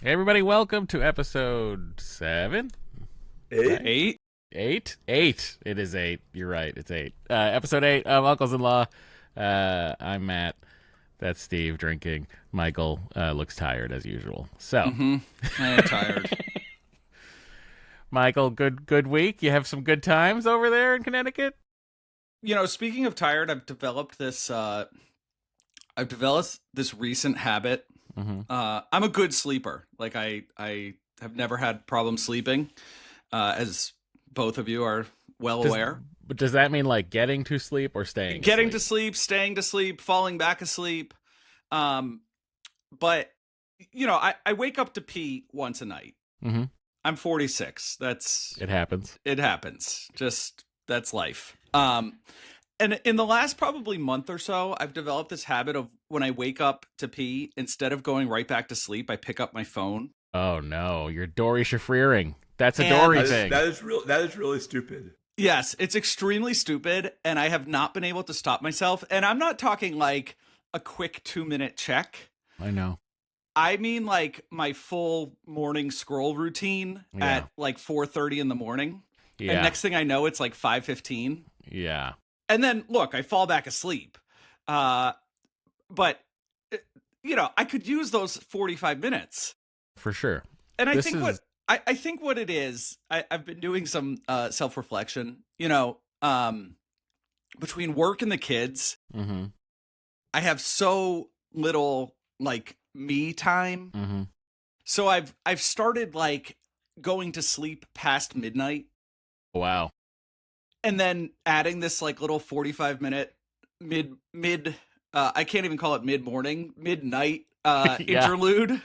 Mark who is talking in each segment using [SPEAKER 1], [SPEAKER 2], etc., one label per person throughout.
[SPEAKER 1] Hey everybody, welcome to episode 7?
[SPEAKER 2] Eight.
[SPEAKER 1] 8? 8. It is 8. You're right, it's 8. Episode 8 of Uncles-in-Law. I'm Matt. That's Steve drinking. Michael looks tired as usual. So,
[SPEAKER 2] I am tired.
[SPEAKER 1] Michael, good week? You have some good times over there in Connecticut?
[SPEAKER 2] Speaking of tired, I've developed this recent habit. I'm a good sleeper. Like I have never had problems sleeping, as both of you are well aware.
[SPEAKER 1] But does that mean like getting to sleep or staying
[SPEAKER 2] Getting
[SPEAKER 1] asleep?
[SPEAKER 2] to sleep, staying to sleep, falling back asleep. But I wake up to pee once a night.
[SPEAKER 1] Mm-hmm.
[SPEAKER 2] I'm 46.
[SPEAKER 1] It happens.
[SPEAKER 2] It happens. Just that's life. And in the last probably month or so, I've developed this habit of when I wake up to pee, instead of going right back to sleep, I pick up my phone.
[SPEAKER 1] Oh no, you're Dory Shafreering. That's a Dory thing.
[SPEAKER 3] That is really stupid.
[SPEAKER 2] Yes, it's extremely stupid, and I have not been able to stop myself. And I'm not talking like a quick 2-minute check.
[SPEAKER 1] I know.
[SPEAKER 2] I mean like my full morning scroll routine at like 4:30 in the morning.
[SPEAKER 1] Yeah.
[SPEAKER 2] And next thing I know, it's like 5:15.
[SPEAKER 1] Yeah.
[SPEAKER 2] And then, look, I fall back asleep. But, I could use those 45 minutes.
[SPEAKER 1] For sure.
[SPEAKER 2] And I think what it is, I've been doing some self-reflection, between work and the kids.
[SPEAKER 1] Mm-hmm.
[SPEAKER 2] I have so little, like, me time.
[SPEAKER 1] Mm-hmm.
[SPEAKER 2] So I've started, like, going to sleep past midnight.
[SPEAKER 1] Wow.
[SPEAKER 2] And then adding this like little 45-minute mid I can't even call it mid-morning, midnight interlude.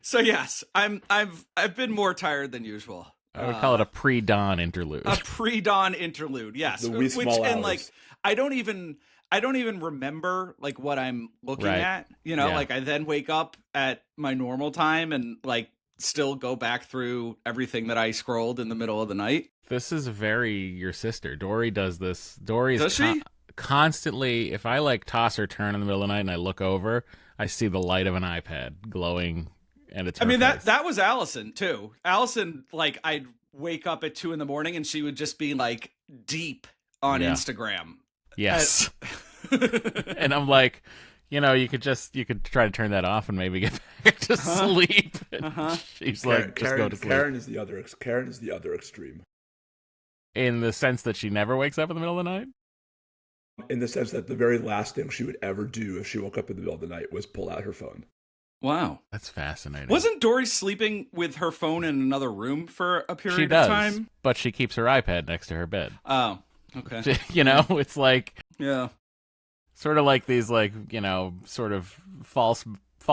[SPEAKER 2] So yes, I've been more tired than usual.
[SPEAKER 1] I would call it a pre-dawn interlude.
[SPEAKER 2] A pre-dawn interlude, yes.
[SPEAKER 3] The wee small hours.
[SPEAKER 2] And like I don't even remember like what I'm looking at. Like I then wake up at my normal time and like still go back through everything that I scrolled in the middle of the night.
[SPEAKER 1] This is very your sister. Dory does this. Dory
[SPEAKER 2] Does she?
[SPEAKER 1] Constantly, if I like toss or turn in the middle of the night and I look over, I see the light of an iPad glowing, and it's her face.
[SPEAKER 2] that was Allison too. Allison, like I'd wake up at 2 a.m. and she would just be like deep on Instagram.
[SPEAKER 1] Yes. And I'm like, you could try to turn that off and maybe get back to sleep. She's like, just go to sleep.
[SPEAKER 3] Karen is the other extreme.
[SPEAKER 1] In the sense that she never wakes up in the middle of the night?
[SPEAKER 3] In the sense that the very last thing she would ever do if she woke up in the middle of the night was pull out her phone.
[SPEAKER 2] Wow.
[SPEAKER 1] That's fascinating.
[SPEAKER 2] Wasn't Dory sleeping with her phone in another room for a period
[SPEAKER 1] of
[SPEAKER 2] time?
[SPEAKER 1] But she keeps her iPad next to her bed.
[SPEAKER 2] Oh, okay.
[SPEAKER 1] It's like...
[SPEAKER 2] Yeah.
[SPEAKER 1] Sort of like these, like, sort of false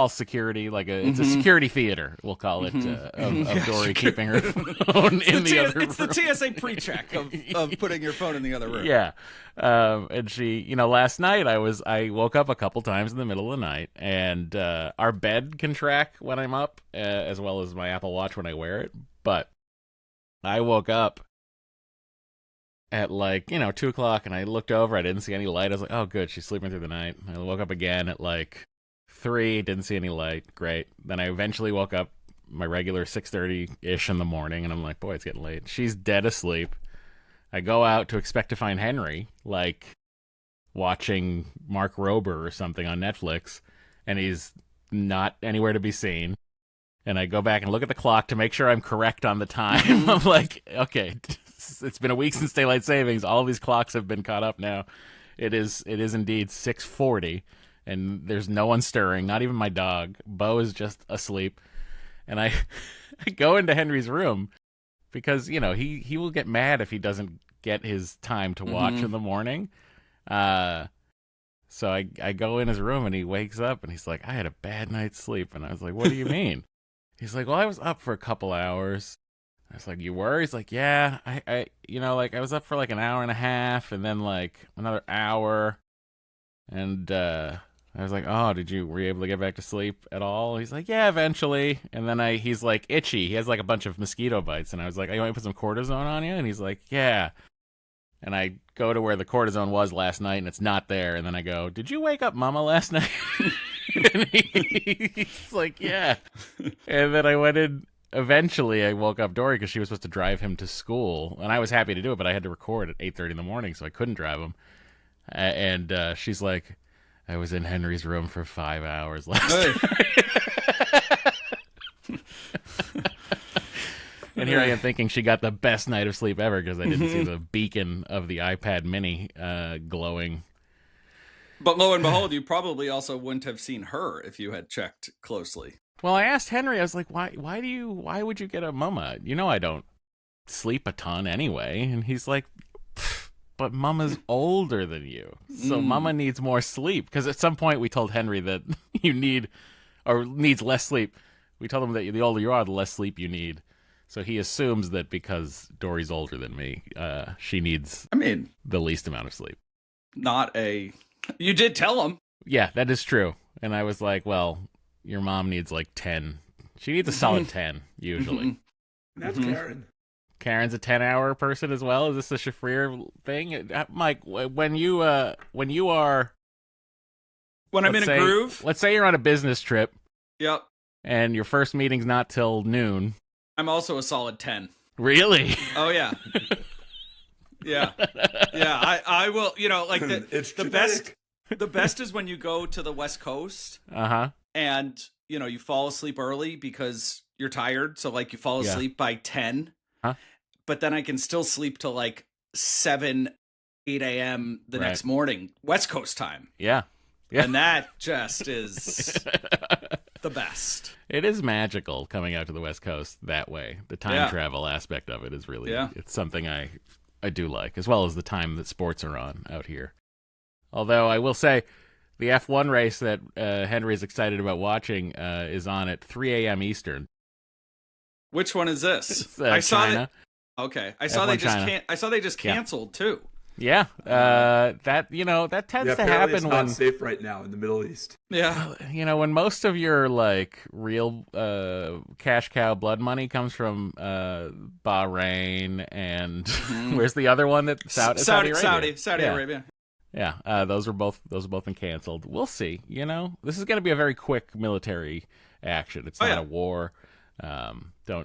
[SPEAKER 1] security, like it's a security theater, we'll call it, of Dory keeping her phone in the other room.
[SPEAKER 2] It's the TSA pre-check of putting your phone in the other room.
[SPEAKER 1] Yeah. And she, last night I woke up a couple times in the middle of the night, and our bed can track when I'm up, as well as my Apple Watch when I wear it. But I woke up at like, 2 o'clock, and I looked over, I didn't see any light. I was like, oh, good, she's sleeping through the night. I woke up again at like 3, didn't see any light. Great. Then I eventually woke up my regular 6:30-ish in the morning, and I'm like, boy, it's getting late. She's dead asleep. I go out to expect to find Henry, like, watching Mark Rober or something on Netflix, and he's not anywhere to be seen. And I go back and look at the clock to make sure I'm correct on the time. I'm like, okay, it's been a week since daylight savings. All of these clocks have been caught up now. It is indeed 6:40. And there's no one stirring, not even my dog. Bo is just asleep. And I go into Henry's room because, he will get mad if he doesn't get his time to watch in the morning. So I go in his room, and he wakes up, and he's like, I had a bad night's sleep. And I was like, what do you mean? He's like, well, I was up for a couple hours. I was like, you were? He's like, yeah, I was up for like an hour and a half, and then like another hour. And, I was like, oh, were you able to get back to sleep at all? He's like, yeah, eventually. And then he's like itchy. He has like a bunch of mosquito bites. And I was like, you want me to put some cortisone on you? And he's like, yeah. And I go to where the cortisone was last night, and it's not there. And then I go, did you wake up Mama last night? And he's like, yeah. And then I went in. Eventually, I woke up Dory because she was supposed to drive him to school, and I was happy to do it, but I had to record at 8:30 in the morning, so I couldn't drive him. And she's like, I was in Henry's room for 5 hours last night. And here I am thinking she got the best night of sleep ever because I didn't see the beacon of the iPad mini glowing.
[SPEAKER 2] But lo and behold, you probably also wouldn't have seen her if you had checked closely.
[SPEAKER 1] Well, I asked Henry, I was like, why would you get a mama? You know I don't sleep a ton anyway. And he's like, but Mama's older than you, so Mama needs more sleep. Because at some point we told Henry that you needs less sleep. We told him that the older you are, the less sleep you need. So he assumes that because Dory's older than me, she needs the least amount of sleep.
[SPEAKER 2] You did tell him.
[SPEAKER 1] Yeah, that is true. And I was like, well, your mom needs like 10. She needs a solid 10, usually.
[SPEAKER 3] That's Karen.
[SPEAKER 1] Karen's a 10-hour person as well? Is this a Shafrir thing? Mike, when I'm in a groove. Let's say you're on a business trip.
[SPEAKER 2] Yep.
[SPEAKER 1] And your first meeting's not till noon.
[SPEAKER 2] I'm also a solid 10.
[SPEAKER 1] Really?
[SPEAKER 2] Oh, yeah. Yeah. Yeah, I will, like the best is when you go to the West Coast.
[SPEAKER 1] Uh-huh.
[SPEAKER 2] And, you fall asleep early because you're tired. So, like, you fall asleep by 10.
[SPEAKER 1] Huh?
[SPEAKER 2] But then I can still sleep till, like, 7, 8 a.m. the next morning, West Coast time.
[SPEAKER 1] Yeah.
[SPEAKER 2] And that just is the best.
[SPEAKER 1] It is magical coming out to the West Coast that way. The time travel aspect of it is really, it's something I do like, as well as the time that sports are on out here. Although I will say, the F1 race that Henry's excited about watching is on at 3 a.m. Eastern.
[SPEAKER 2] Which one is this?
[SPEAKER 1] I saw China.
[SPEAKER 2] Okay, I saw they just canceled too.
[SPEAKER 1] Yeah, that tends to happen
[SPEAKER 3] it's
[SPEAKER 1] when
[SPEAKER 3] not safe right now in the Middle East.
[SPEAKER 2] Yeah,
[SPEAKER 1] when most of your like real cash cow blood money comes from Bahrain and where's the other one that Saudi
[SPEAKER 2] Arabia.
[SPEAKER 1] Yeah, those are both been canceled. We'll see. This is going to be a very quick military action. It's not a war.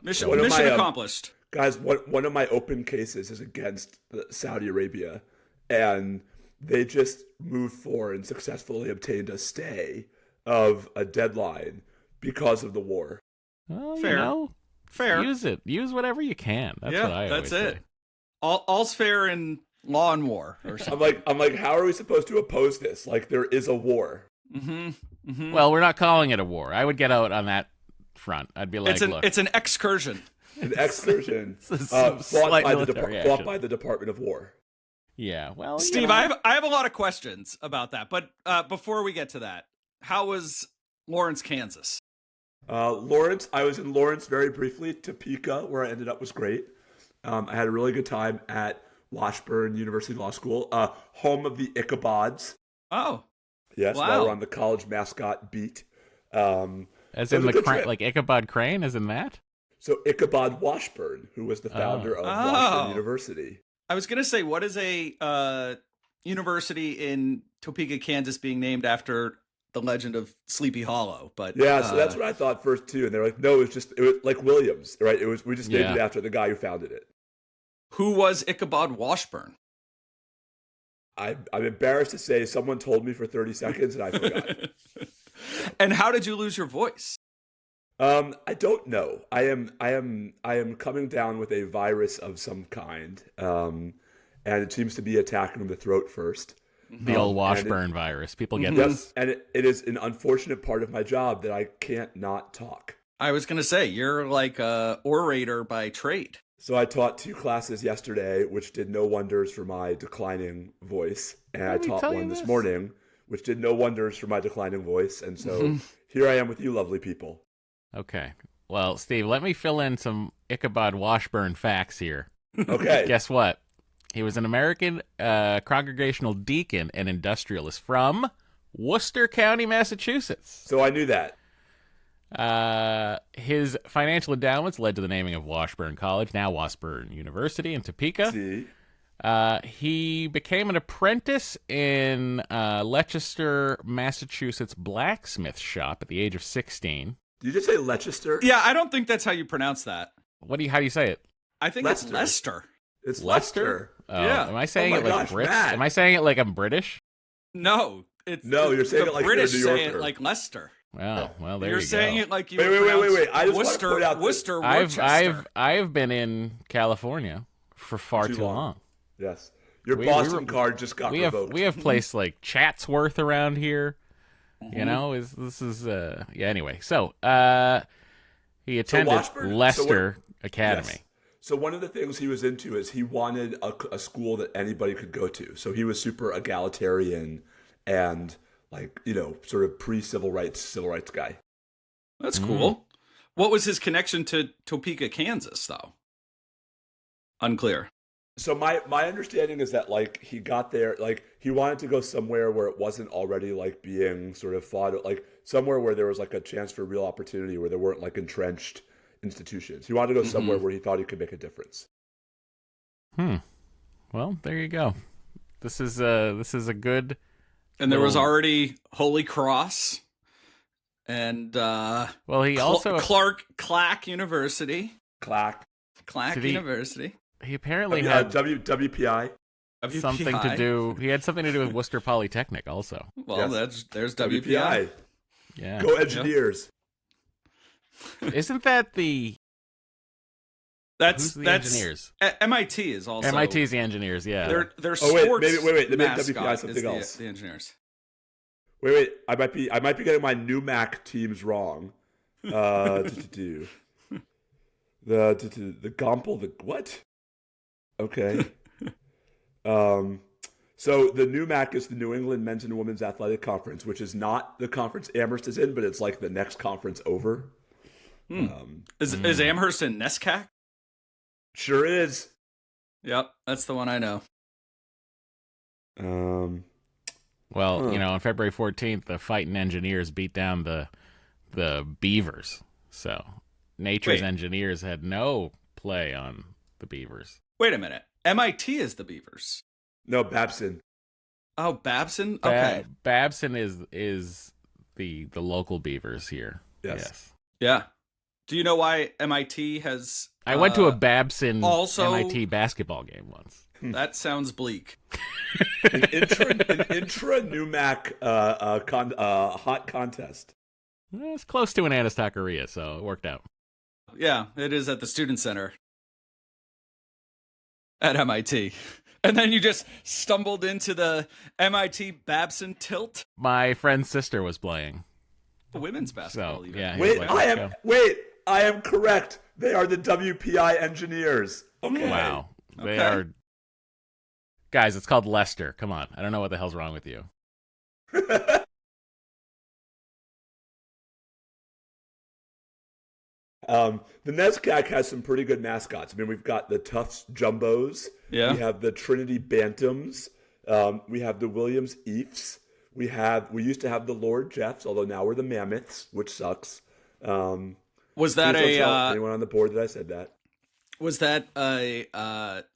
[SPEAKER 2] Mission accomplished.
[SPEAKER 3] Guys, one of my open cases is against Saudi Arabia, and they just moved forward and successfully obtained a stay of a deadline because of the war.
[SPEAKER 1] Well,
[SPEAKER 2] fair.
[SPEAKER 1] Use it. Use whatever you can. That's what I always say.
[SPEAKER 2] All's fair in law and war. Or something.
[SPEAKER 3] I'm like, how are we supposed to oppose this? Like, there is a war.
[SPEAKER 1] Well, we're not calling it a war. I would get out on that front. I'd be like,
[SPEAKER 2] it's an excursion.
[SPEAKER 3] An excursion fought by the Department of War.
[SPEAKER 1] Yeah, well,
[SPEAKER 2] Steve, I have a lot of questions about that, but before we get to that, how was Lawrence, Kansas?
[SPEAKER 3] I was in Lawrence very briefly. Topeka, where I ended up, was great. I had a really good time at Washburn University Law School, home of the Ichabods.
[SPEAKER 2] Oh,
[SPEAKER 3] yes,
[SPEAKER 2] wow.
[SPEAKER 3] while we're on the college mascot beat.
[SPEAKER 1] As in like Ichabod Crane, as in that?
[SPEAKER 3] So Ichabod Washburn, who was the founder of Washburn University.
[SPEAKER 2] I was going to say, what is a university in Topeka, Kansas being named after the legend of Sleepy Hollow? But
[SPEAKER 3] so that's what I thought first too. And they're like, no, it was like Williams, right? We just named it after the guy who founded it.
[SPEAKER 2] Who was Ichabod Washburn?
[SPEAKER 3] I'm embarrassed to say someone told me for 30 seconds and I forgot.
[SPEAKER 2] And how did you lose your voice?
[SPEAKER 3] I don't know. I am coming down with a virus of some kind, and it seems to be attacking the throat first.
[SPEAKER 1] The old Washburn virus. People get
[SPEAKER 3] this. And it is an unfortunate part of my job that I can't not talk.
[SPEAKER 2] I was going to say, you're like a orator by trade.
[SPEAKER 3] So I taught 2 classes yesterday, which did no wonders for my declining voice, and I taught one this morning, which did no wonders for my declining voice. And so here I am with you, lovely people.
[SPEAKER 1] Okay. Well, Steve, let me fill in some Ichabod Washburn facts here.
[SPEAKER 3] Okay.
[SPEAKER 1] Guess what? He was an American congregational deacon and industrialist from Worcester County, Massachusetts.
[SPEAKER 3] So I knew that.
[SPEAKER 1] His financial endowments led to the naming of Washburn College, now Washburn University in Topeka.
[SPEAKER 3] See?
[SPEAKER 1] He became an apprentice in Leicester, Massachusetts blacksmith shop at the age of 16.
[SPEAKER 3] Did you just say Leicester?
[SPEAKER 2] Yeah, I don't think that's how you pronounce that.
[SPEAKER 1] How do you say it?
[SPEAKER 2] I think
[SPEAKER 3] Leicester.
[SPEAKER 2] it's Leicester.
[SPEAKER 3] It's
[SPEAKER 1] Leicester?
[SPEAKER 3] Leicester.
[SPEAKER 1] Oh,
[SPEAKER 2] Yeah.
[SPEAKER 1] Am I saying
[SPEAKER 3] Oh
[SPEAKER 1] it
[SPEAKER 3] my
[SPEAKER 1] like
[SPEAKER 3] gosh,
[SPEAKER 1] Brits?
[SPEAKER 3] Matt.
[SPEAKER 1] Am I saying it like I'm British?
[SPEAKER 2] No, it's
[SPEAKER 3] No, you're saying
[SPEAKER 2] the
[SPEAKER 3] it like you're a
[SPEAKER 2] British
[SPEAKER 3] New
[SPEAKER 2] say it
[SPEAKER 3] Yorker.
[SPEAKER 2] like Leicester.
[SPEAKER 1] Well, there
[SPEAKER 2] You're
[SPEAKER 1] you
[SPEAKER 2] saying
[SPEAKER 1] go.
[SPEAKER 2] it like you
[SPEAKER 3] Wait. I just want to point out that
[SPEAKER 2] Worcester,
[SPEAKER 1] I've been in California for far too long.
[SPEAKER 3] Yes. Your
[SPEAKER 1] We-
[SPEAKER 3] Boston
[SPEAKER 1] we-
[SPEAKER 3] card just got revoked.
[SPEAKER 1] We have place like Chatsworth around here. You know, anyway. So, he attended
[SPEAKER 3] Washburn-
[SPEAKER 1] Leicester Academy.
[SPEAKER 3] Yes. So one of the things he was into is he wanted a school that anybody could go to. So he was super egalitarian and like, sort of pre-civil rights guy.
[SPEAKER 2] That's cool. What was his connection to Topeka, Kansas, though? Unclear.
[SPEAKER 3] So my understanding is that like he got there, like he wanted to go somewhere where it wasn't already like being sort of fought, like somewhere where there was like a chance for real opportunity, where there weren't like entrenched institutions. He wanted to go somewhere where he thought he could make a difference.
[SPEAKER 1] Well, there you go. This is a good.
[SPEAKER 2] And there was already Holy Cross and
[SPEAKER 1] Well, he also
[SPEAKER 2] Clack University.
[SPEAKER 3] Clack.
[SPEAKER 2] University.
[SPEAKER 1] he apparently had
[SPEAKER 3] WPI.
[SPEAKER 1] something to do. He had something to do with Worcester Polytechnic also.
[SPEAKER 2] Well,
[SPEAKER 3] Yes.
[SPEAKER 2] there's WPI.
[SPEAKER 1] Yeah.
[SPEAKER 3] Go Engineers.
[SPEAKER 1] Isn't that the
[SPEAKER 2] That's
[SPEAKER 1] who's the engineers?
[SPEAKER 2] MIT is also
[SPEAKER 1] MIT's the engineers. Yeah.
[SPEAKER 2] Their
[SPEAKER 3] Oh, wait,
[SPEAKER 2] sports
[SPEAKER 3] wait. They made
[SPEAKER 2] mascot
[SPEAKER 3] WPI
[SPEAKER 2] is
[SPEAKER 3] something else.
[SPEAKER 2] The engineers.
[SPEAKER 3] Wait. I might be getting my NUMAC teams wrong. The Gompel, the what? Okay. So the NUMAC is the New England Men's and Women's Athletic Conference, which is not the conference Amherst is in, but it's like the next conference over.
[SPEAKER 2] Is Amherst in NESCAC?
[SPEAKER 3] Sure is.
[SPEAKER 2] Yep, that's the one I know.
[SPEAKER 1] Well, on February 14th, the Fighting Engineers beat down the Beavers. So Nature's
[SPEAKER 2] Wait.
[SPEAKER 1] Engineers had no play on the Beavers.
[SPEAKER 2] Wait a minute. MIT is the Beavers.
[SPEAKER 3] No, Babson.
[SPEAKER 2] Oh, Babson? Okay.
[SPEAKER 1] Babson is the local Beavers here.
[SPEAKER 3] Yes.
[SPEAKER 2] Yeah. Do you know why MIT has...
[SPEAKER 1] I went to a Babson
[SPEAKER 2] also-
[SPEAKER 1] MIT basketball game once.
[SPEAKER 2] That sounds bleak.
[SPEAKER 3] An intra NUMAC hot contest.
[SPEAKER 1] It's close to an Anastacaria, so it worked out.
[SPEAKER 2] Yeah, it is at the Student Center at MIT. And then you just stumbled into the MIT Babson tilt.
[SPEAKER 1] My friend's sister was playing.
[SPEAKER 2] Women's basketball,
[SPEAKER 1] So,
[SPEAKER 2] even.
[SPEAKER 1] yeah. he was like,
[SPEAKER 3] I am correct. They are the WPI Engineers. Okay.
[SPEAKER 1] Wow. They
[SPEAKER 2] Okay.
[SPEAKER 1] are... Guys, it's called Leicester. Come on. I don't know what the hell's wrong with you.
[SPEAKER 3] The NESCAC has some pretty good mascots. I mean, we've got the Tufts Jumbos.
[SPEAKER 2] Yeah.
[SPEAKER 3] We have the Trinity Bantams. We have the Williams Eefs. We used to have the Lord Jeffs, although now we're the Mammoths, which sucks.
[SPEAKER 2] Was that
[SPEAKER 3] Please don't tell
[SPEAKER 2] a
[SPEAKER 3] anyone on the board that I said that?
[SPEAKER 2] was that a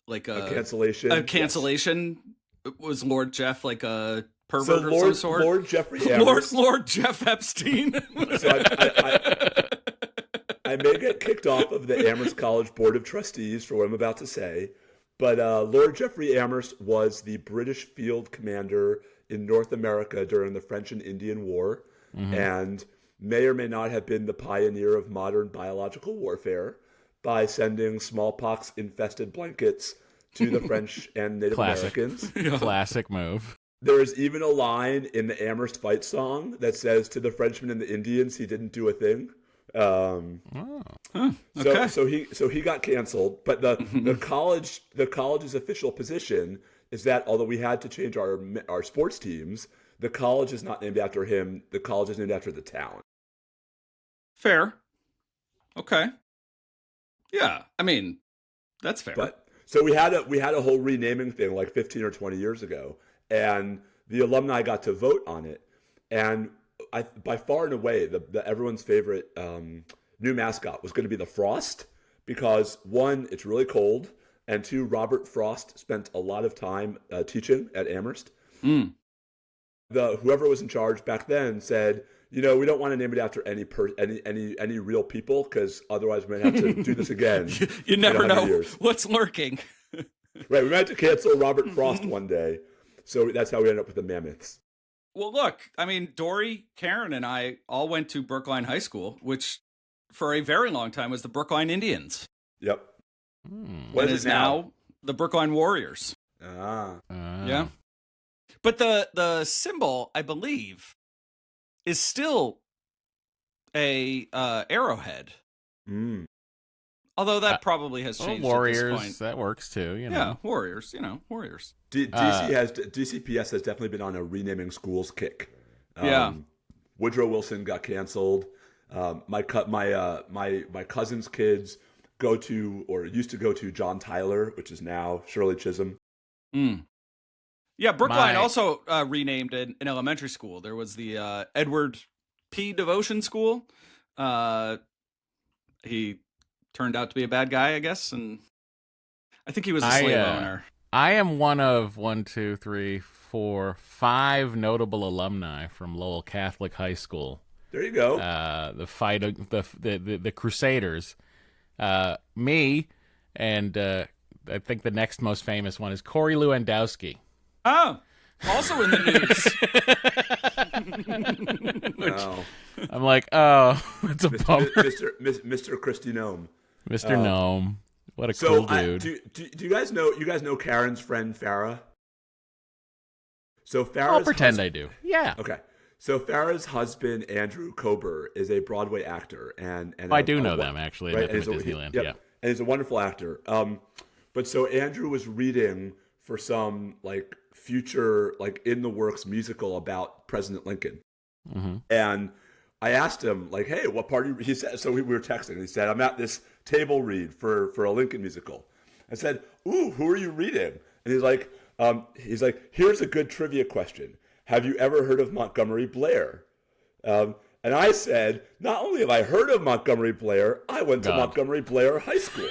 [SPEAKER 3] Cancellation?
[SPEAKER 2] A cancellation? Was Lord Jeff like a
[SPEAKER 3] Yes.
[SPEAKER 2] pervert
[SPEAKER 3] So
[SPEAKER 2] of some sort?
[SPEAKER 3] Lord Jeffrey Amherst.
[SPEAKER 2] Lord Jeff Epstein.
[SPEAKER 3] So I may get kicked off of the Amherst College Board of Trustees for what I'm about to say, but Lord Jeffrey Amherst was the British field commander in North America during the French and Indian War, and may or may not have been the pioneer of modern biological warfare by sending smallpox-infested blankets to the French and Native Americans.
[SPEAKER 1] Classic move.
[SPEAKER 3] There is even a line in the Amherst fight song that says, "To the Frenchmen and the Indians, he didn't do a thing."
[SPEAKER 2] Okay.
[SPEAKER 3] So he got canceled. But the college's official position is that although we had to change our sports teams, the college is not named after him. The college is named after the town.
[SPEAKER 2] Fair. Okay. Yeah, I mean, that's fair.
[SPEAKER 3] But so we had a whole renaming thing like 15 or 20 years ago, and the alumni got to vote on it. And by far and away, the everyone's favorite new mascot was going to be the Frost, because one, it's really cold. and 2, Robert Frost spent a lot of time teaching at Amherst.
[SPEAKER 2] Mm.
[SPEAKER 3] Whoever was in charge back then said, we don't want to name it after any real people, because otherwise we might have to do this again.
[SPEAKER 2] You never know
[SPEAKER 3] years.
[SPEAKER 2] What's lurking.
[SPEAKER 3] Right, we might have to cancel Robert Frost one day. So that's how we ended up with the Mammoths.
[SPEAKER 2] Well, look, I mean, Dory, Karen, and I all went to Brookline High School, which for a very long time was the Brookline Indians.
[SPEAKER 3] Yep.
[SPEAKER 2] What is now the Brookline Warriors. Yeah. But the symbol, I believe, is still a arrowhead. Although that probably has changed
[SPEAKER 1] Warriors,
[SPEAKER 2] at this point.
[SPEAKER 1] That works too.
[SPEAKER 2] Yeah, Warriors, Warriors.
[SPEAKER 3] DCPS has definitely been on a renaming schools kick. Woodrow Wilson got canceled. My cousin's kids go to, or used to go to, John Tyler, which is now Shirley Chisholm.
[SPEAKER 2] Yeah, Brookline also renamed an elementary school. There was the Edward P. Devotion School. He turned out to be a bad guy, I guess, and I think he was a slave owner.
[SPEAKER 1] I am one of 5 notable alumni from Lowell Catholic High School.
[SPEAKER 3] There you go.
[SPEAKER 1] The Crusaders. Me, and I think the next most famous one is Corey Lewandowski.
[SPEAKER 2] Oh, also in the news.
[SPEAKER 1] I'm like, oh, it's a bummer.
[SPEAKER 3] Mr. Christy Gnome.
[SPEAKER 1] Mr. Gnome. What a cool dude.
[SPEAKER 3] Do you guys know Karen's friend Farrah? So Farrah's
[SPEAKER 1] I'll pretend I do. Yeah.
[SPEAKER 3] Okay. So Farrah's husband, Andrew Kober, is a Broadway actor, and
[SPEAKER 1] I do know them, actually.
[SPEAKER 3] Right?
[SPEAKER 1] I met them at Disneyland.
[SPEAKER 3] Yep.
[SPEAKER 1] Yeah.
[SPEAKER 3] And he's a wonderful actor. But so Andrew was reading for some future in the works musical about President Lincoln, and I asked him hey, what party? He said. So we were texting. And he said, I'm at this table read for a Lincoln musical. I said, ooh, who are you reading? And he's like, here's a good trivia question. Have you ever heard of Montgomery Blair? And I said, not only have I heard of Montgomery Blair, I went to Montgomery Blair High School.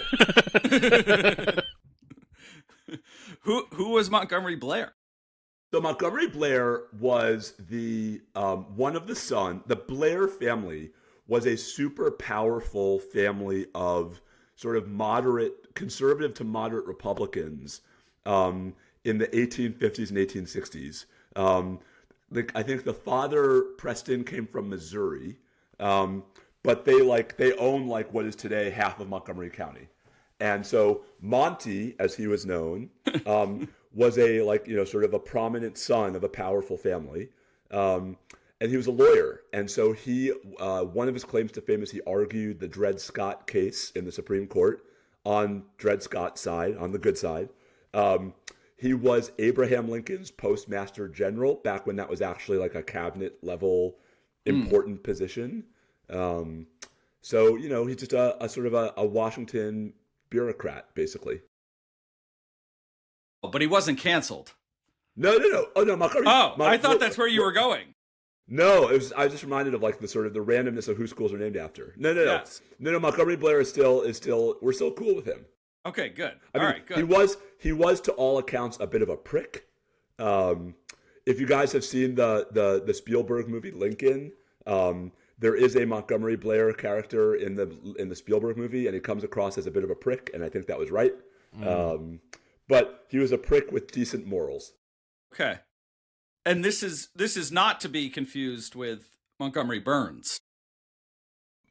[SPEAKER 2] Who was Montgomery Blair?
[SPEAKER 3] So Montgomery Blair was the one of the sons. The Blair family was a super powerful family of sort of conservative to moderate Republicans in the 1850s and 1860s. I think the father, Preston, came from Missouri, but they own what is today half of Montgomery County. And so Monty, as he was known, was a sort of a prominent son of a powerful family, and he was a lawyer. And so he one of his claims to fame is he argued the Dred Scott case in the Supreme Court on Dred Scott's side, on the good side. He was Abraham Lincoln's postmaster general back when that was actually a cabinet level important position. So he's just a sort of a Washington bureaucrat, basically.
[SPEAKER 2] But he wasn't canceled.
[SPEAKER 3] No. Oh no, Montgomery.
[SPEAKER 2] I thought that's where you were going.
[SPEAKER 3] No, I was just reminded of the sort of the randomness of who schools are named after. No.
[SPEAKER 2] Yes.
[SPEAKER 3] No. Montgomery Blair is still. We're still cool with him.
[SPEAKER 2] Okay, good.
[SPEAKER 3] All right, good. He was to all accounts a bit of a prick. If you guys have seen the Spielberg movie Lincoln, there is a Montgomery Blair character in the Spielberg movie, and he comes across as a bit of a prick, and I think that was right. But he was a prick with decent morals.
[SPEAKER 2] Okay. And this is not to be confused with Montgomery Burns.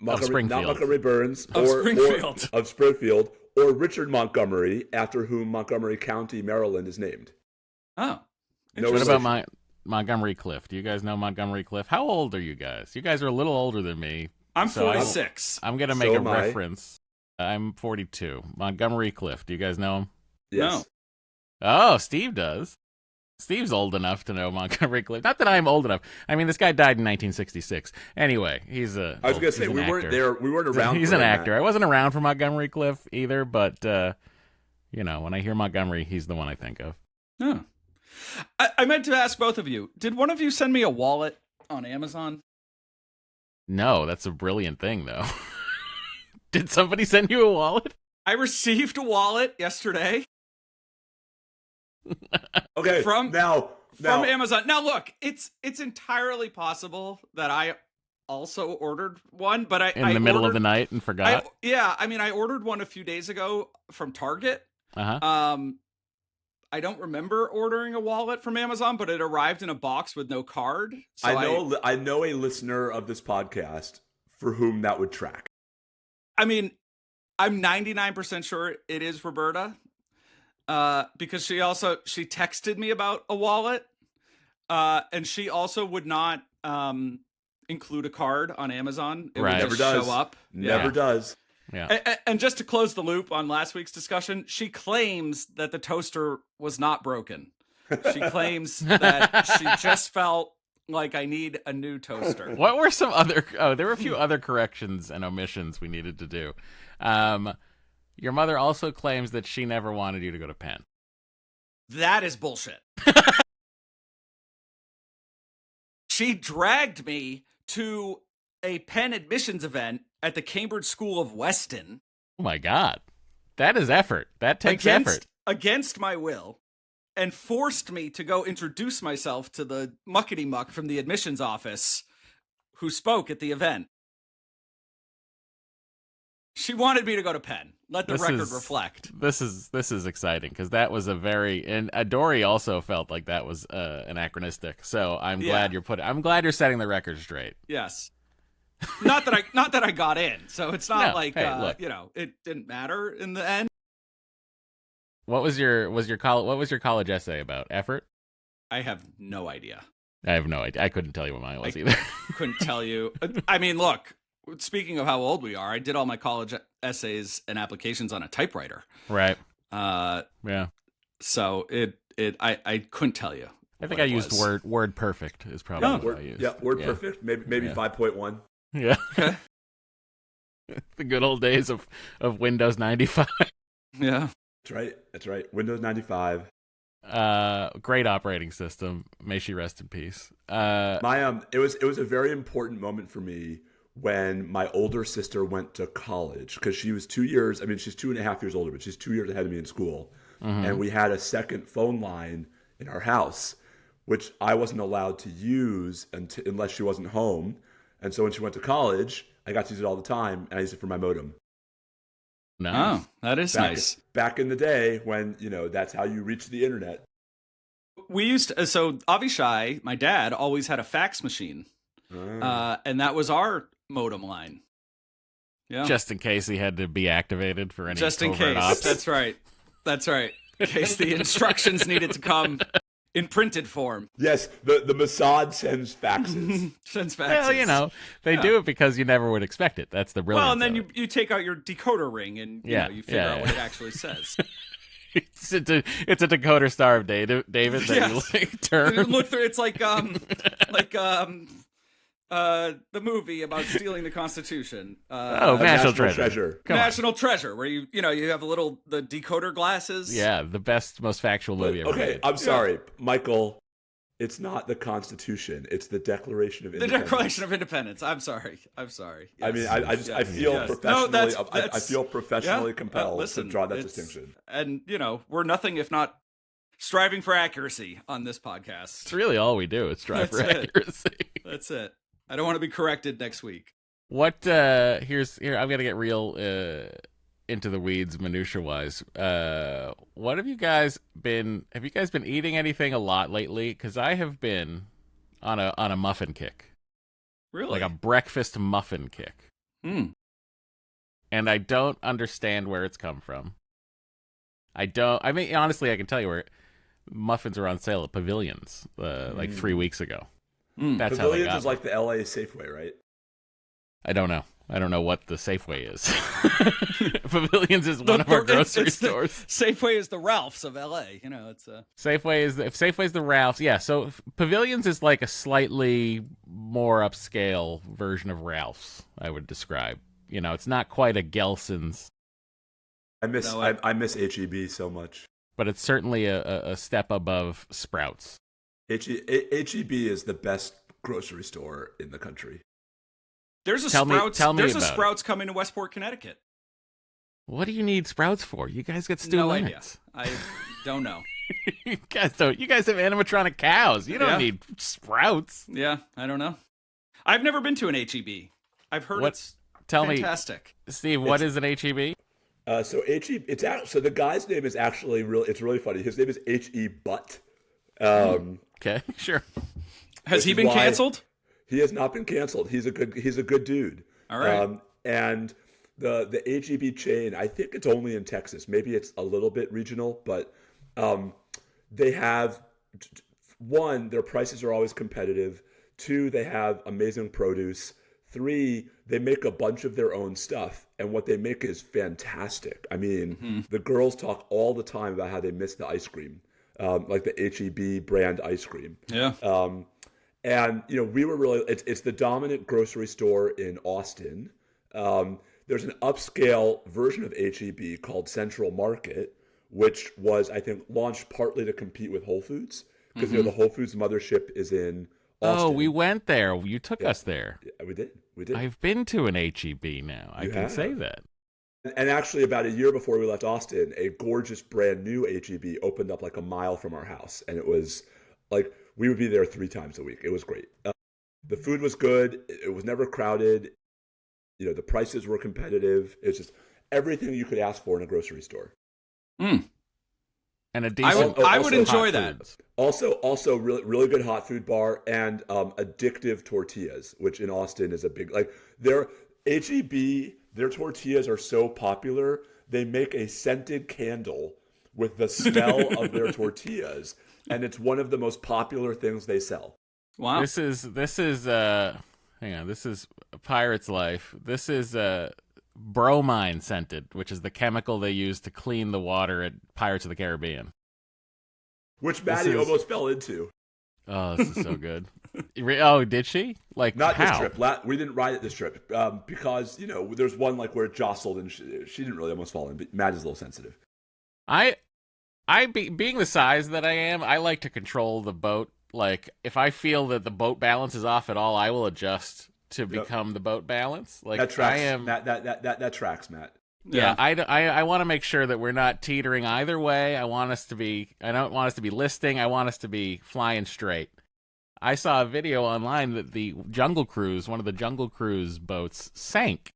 [SPEAKER 1] Of Springfield.
[SPEAKER 3] Not Montgomery Burns.
[SPEAKER 2] Of Springfield.
[SPEAKER 3] Of Springfield. Or Richard Montgomery, after whom Montgomery County, Maryland is named.
[SPEAKER 2] Oh.
[SPEAKER 1] What about Montgomery Cliff? Do you guys know Montgomery Cliff? How old are you guys? You guys are a little older than me.
[SPEAKER 2] I'm 46.
[SPEAKER 1] I'm going to make a reference. I'm 42. Montgomery Cliff. Do you guys know him?
[SPEAKER 3] Yes.
[SPEAKER 2] No.
[SPEAKER 1] Oh, Steve does. Steve's old enough to know Montgomery Cliff. Not that I'm old enough. I mean, this guy died in 1966. Anyway, he's a.
[SPEAKER 3] I was going to say we weren't there. We weren't around.
[SPEAKER 1] He's an actor. I wasn't around for Montgomery Cliff either, but when I hear Montgomery, he's the one I think of.
[SPEAKER 2] Oh. I meant to ask both of you. Did one of you send me a wallet on Amazon?
[SPEAKER 1] No, that's a brilliant thing, though. Did somebody send you a wallet?
[SPEAKER 2] I received a wallet yesterday.
[SPEAKER 3] Okay,
[SPEAKER 2] from
[SPEAKER 3] now
[SPEAKER 2] Amazon. Now look, it's entirely possible that I also ordered one, but
[SPEAKER 1] in the middle of the night and forgot.
[SPEAKER 2] I ordered one a few days ago from Target. I don't remember ordering a wallet from Amazon, but it arrived in a box with no card. So
[SPEAKER 3] I know a listener of this podcast for whom that would track.
[SPEAKER 2] I mean, I'm 99% sure it is Roberta. Because she texted me about a wallet, and she also would not include a card on Amazon. It would
[SPEAKER 3] Never
[SPEAKER 2] just
[SPEAKER 3] does.
[SPEAKER 2] show up.
[SPEAKER 3] Never does.
[SPEAKER 2] Yeah. And just to close the loop on last week's discussion, she claims that the toaster was not broken. She claims that she just felt like I need a new toaster.
[SPEAKER 1] What were some other? Oh, there were a few other corrections and omissions we needed to do. Your mother also claims that she never wanted you to go to Penn.
[SPEAKER 2] That is bullshit. She dragged me to a Penn admissions event at the Cambridge School of Weston.
[SPEAKER 1] Oh my God. That is effort. That takes effort.
[SPEAKER 2] Against my will, and forced me to go introduce myself to the muckety-muck from the admissions office who spoke at the event. She wanted me to go to Penn. Let the record reflect.
[SPEAKER 1] This is exciting because that was and Dory also felt like that was anachronistic. So I'm glad I'm glad you're setting the record straight.
[SPEAKER 2] Yes. not that I got in. So it's not
[SPEAKER 1] look.
[SPEAKER 2] It didn't matter in the end.
[SPEAKER 1] What was your college essay about? Effort?
[SPEAKER 2] I have no idea.
[SPEAKER 1] I have no idea. I couldn't tell you what mine was either.
[SPEAKER 2] Couldn't tell you. I mean, look. Speaking of how old we are, I did all my college essays and applications on a typewriter.
[SPEAKER 1] Right.
[SPEAKER 2] Yeah. So I couldn't tell you.
[SPEAKER 1] I think I used word perfect is probably what I used.
[SPEAKER 3] Yeah, word perfect. Maybe 5.1.
[SPEAKER 1] Yeah. The good old days of Windows 95.
[SPEAKER 2] Yeah.
[SPEAKER 3] That's right. Windows 95.
[SPEAKER 1] Great operating system. May she rest in peace.
[SPEAKER 3] It was a very important moment for me when my older sister went to college, because she was 2 years, she's 2.5 years older, but she's 2 years ahead of me in school. Mm-hmm. And we had a second phone line in our house, which I wasn't allowed to use unless she wasn't home. And so when she went to college, I got to use it all the time, and I used it for my modem.
[SPEAKER 1] Nice.
[SPEAKER 2] Oh, that is nice.
[SPEAKER 3] Back in the day when, that's how you reach the internet.
[SPEAKER 2] We used to, so Avishai, my dad, always had a fax machine. And that was our modem line. Yeah.
[SPEAKER 1] Just in case he had to be activated for any
[SPEAKER 2] Just in case.
[SPEAKER 1] Ops.
[SPEAKER 2] That's right. In case the instructions needed to come in printed form.
[SPEAKER 3] Yes, the Mossad sends faxes.
[SPEAKER 1] Well, they do it because you never would expect it. That's the brilliance.
[SPEAKER 2] Well, and then you take out your decoder ring and you figure out what it actually says.
[SPEAKER 1] It's a decoder star of David that you turn.
[SPEAKER 2] Look through. It's like the movie about stealing the Constitution.
[SPEAKER 3] National Treasure.
[SPEAKER 2] National Treasure, where you have the decoder glasses.
[SPEAKER 1] Yeah, the best, most factual movie ever made.
[SPEAKER 3] I'm sorry, Michael. It's not the Constitution. It's the Declaration of Independence.
[SPEAKER 2] The Declaration of Independence. I'm sorry. Yes.
[SPEAKER 3] I feel professionally. I feel professionally compelled to draw that distinction.
[SPEAKER 2] And we're nothing if not striving for accuracy on this podcast.
[SPEAKER 1] It's really all we do. Is strive for accuracy.
[SPEAKER 2] That's it. I don't want to be corrected next week.
[SPEAKER 1] What? Here. I'm gonna get real into the weeds, minutia wise. What have you guys been? Have you guys been eating anything a lot lately? Because I have been on a muffin kick.
[SPEAKER 2] Really?
[SPEAKER 1] Like a breakfast muffin kick.
[SPEAKER 2] And
[SPEAKER 1] I don't understand where it's come from. Honestly, I can tell you where muffins are on sale at Pavilions like 3 weeks ago. That's
[SPEAKER 3] Pavilions
[SPEAKER 1] how
[SPEAKER 3] is like the LA Safeway, right?
[SPEAKER 1] I don't know. I don't know what the Safeway is. Pavilions is one of our grocery stores.
[SPEAKER 2] Safeway is the Ralphs of LA. It's
[SPEAKER 1] Safeway's the Ralphs. Yeah, so Pavilions is like a slightly more upscale version of Ralph's, I would describe. It's not quite a Gelson's.
[SPEAKER 3] I miss H-E-B so much.
[SPEAKER 1] But it's certainly a step above Sprouts.
[SPEAKER 3] H-E-B is the best grocery store in the country.
[SPEAKER 2] There's a Sprouts coming to Westport, Connecticut.
[SPEAKER 1] What do you need sprouts for? You guys get Stu Lennox.
[SPEAKER 2] I don't know.
[SPEAKER 1] You guys don't. You guys have animatronic cows. You don't need sprouts.
[SPEAKER 2] Yeah, I don't know. I've never been to an HEB. I've heard it's fantastic.
[SPEAKER 1] Steve, what is an HEB?
[SPEAKER 3] So so the guy's name is actually it's really funny. His name is H.E. Butt.
[SPEAKER 1] Okay, sure.
[SPEAKER 2] Has he been canceled?
[SPEAKER 3] He has not been canceled. He's a good dude.
[SPEAKER 2] All right.
[SPEAKER 3] And the HEB chain, I think it's only in Texas. Maybe it's a little bit regional, but they have, one, their prices are always competitive. Two, they have amazing produce. Three, they make a bunch of their own stuff, and what they make is fantastic. I mean, the girls talk all the time about how they miss the ice cream, like the HEB brand ice cream.
[SPEAKER 2] Yeah.
[SPEAKER 3] And, we were really, it's the dominant grocery store in Austin. There's an upscale version of HEB called Central Market, which was, I think, launched partly to compete with Whole Foods, because, the Whole Foods mothership is in Austin.
[SPEAKER 1] Oh, we went there. You took us there.
[SPEAKER 3] Yeah, we did.
[SPEAKER 1] I've been to an HEB now. I can say that.
[SPEAKER 3] And actually, about a year before we left Austin, a gorgeous brand new HEB opened up like a mile from our house. And it was like, we would be there 3 times a week. It was great. The food was good. It was never crowded. The prices were competitive. It's just everything you could ask for in a grocery store.
[SPEAKER 1] And a decent.
[SPEAKER 2] I would enjoy that.
[SPEAKER 3] Also, really, really good hot food bar and addictive tortillas, which in Austin is a big their HEB. Their tortillas are so popular. They make a scented candle with the smell of their tortillas, and it's one of the most popular things they sell.
[SPEAKER 2] Wow.
[SPEAKER 1] This is hang on. This is Pirate's Life. This is bromine scented, which is the chemical they use to clean the water at Pirates of the Caribbean.
[SPEAKER 3] Which Maddie almost fell into.
[SPEAKER 1] Oh, this is so good. Oh, did she? Like,
[SPEAKER 3] not
[SPEAKER 1] how?
[SPEAKER 3] This trip. We didn't ride it this trip because there's one like where it jostled and she didn't really almost fall in. But Matt is a little sensitive.
[SPEAKER 1] Being the size that I am, I like to control the boat. Like, if I feel that the boat balance is off at all, I will adjust to become the boat balance. Like,
[SPEAKER 3] that tracks.
[SPEAKER 1] I am.
[SPEAKER 3] That tracks, Matt.
[SPEAKER 1] Yeah, I want to make sure that we're not teetering either way. I don't want us to be listing. I want us to be flying straight. I saw a video online that the Jungle Cruise, one of the Jungle Cruise boats, sank.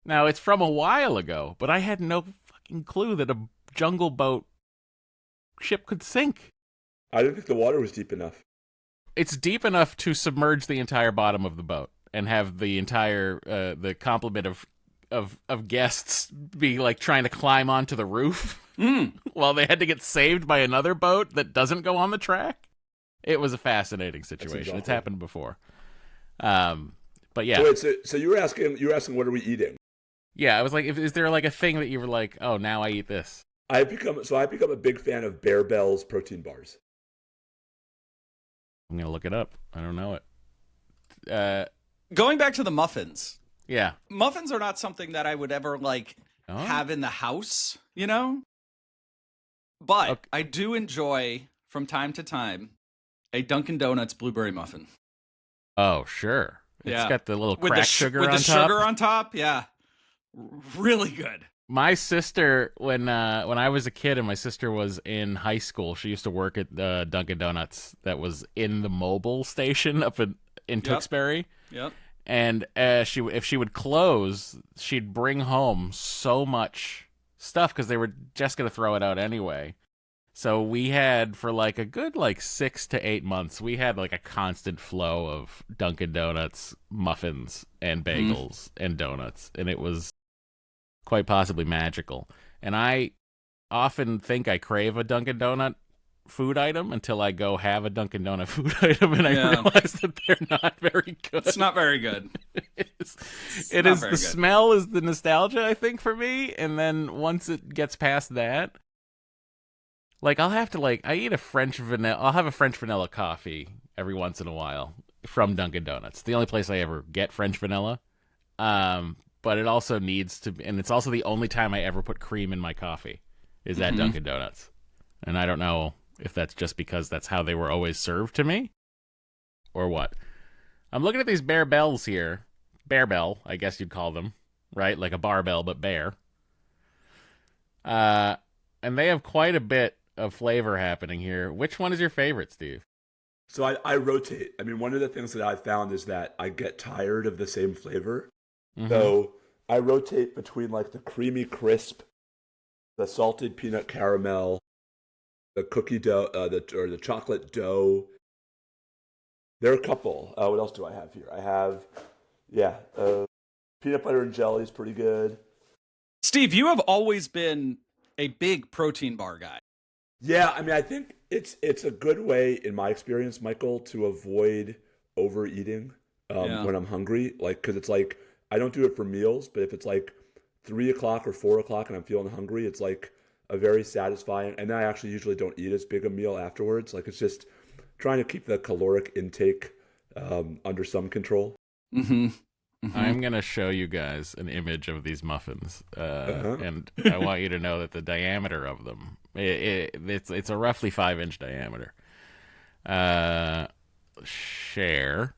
[SPEAKER 1] Now, it's from a while ago, but I had no fucking clue that a jungle boat ship could sink.
[SPEAKER 3] I didn't think the water was deep enough.
[SPEAKER 1] It's deep enough to submerge the entire bottom of the boat and have the entire the complement of guests be like trying to climb onto the roof while they had to get saved by another boat that doesn't go on the track. It was a fascinating situation. It's happened before. But yeah.
[SPEAKER 3] So wait, so you were asking what are we eating?
[SPEAKER 1] Yeah, I was like, is there like a thing that you were like, oh, now I eat this?
[SPEAKER 3] I've become a big fan of Bear Bell's protein bars.
[SPEAKER 1] I'm gonna look it up. I don't know it.
[SPEAKER 2] Going back to the muffins.
[SPEAKER 1] Yeah.
[SPEAKER 2] Muffins are not something that I would ever have in the house, But
[SPEAKER 1] okay.
[SPEAKER 2] I do enjoy from time to time a Dunkin' Donuts blueberry muffin.
[SPEAKER 1] Oh, sure. It's got the little cracked sugar on top.
[SPEAKER 2] With the sugar on top, yeah. Really good.
[SPEAKER 1] My sister, when I was a kid and my sister was in high school, she used to work at Dunkin' Donuts that was in the mobile station up in Tewksbury.
[SPEAKER 2] Yep.
[SPEAKER 1] And if she would close, she'd bring home so much stuff because they were just going to throw it out anyway. So we had, for like a good 6 to 8 months, we had like a constant flow of Dunkin' Donuts muffins and bagels and donuts. And it was quite possibly magical. And I often think I crave a Dunkin' Donut food item until I go have a Dunkin' Donut food item and I realize that they're not very good.
[SPEAKER 2] It's not very good.
[SPEAKER 1] It is the smell is the nostalgia, I think, for me. And then once it gets past that, I'll have to I eat a French vanilla. I'll have a French vanilla coffee every once in a while from Dunkin' Donuts. The only place I ever get French vanilla. But it also needs to, and it's also the only time I ever put cream in my coffee is at Dunkin' Donuts. And I don't know if that's just because that's how they were always served to me or what. I'm looking at these Bear Bells here. Bear Bell, I guess you'd call them. right? Like a barbell, but bare. And they have quite a bit of flavor happening here. Which one is your favorite, Steve?
[SPEAKER 3] So I rotate. I mean, one of the things that I've found is that I get tired of the same flavor.
[SPEAKER 1] Mm-hmm.
[SPEAKER 3] So I rotate between like the creamy crisp, the salted peanut caramel, the cookie dough, the chocolate dough. There are a couple. What else do I have here? I have, yeah, peanut butter and jelly is pretty good.
[SPEAKER 2] Steve, you have always been a big protein bar guy.
[SPEAKER 3] Yeah, I mean, I think it's a good way, in my experience, Michael, to avoid overeating
[SPEAKER 2] Yeah.
[SPEAKER 3] when I'm hungry. Like, because it's like I don't do it for meals, but if it's like 3 o'clock or 4 o'clock and I'm feeling hungry, it's like a very satisfying. And then I actually usually don't eat as big a meal afterwards. Like, it's just trying to keep the caloric intake under some control.
[SPEAKER 2] Mm-hmm. Mm-hmm.
[SPEAKER 1] I'm going to show you guys an image of these muffins, and I want you to know that the diameter of them, it's a roughly 5-inch diameter. Share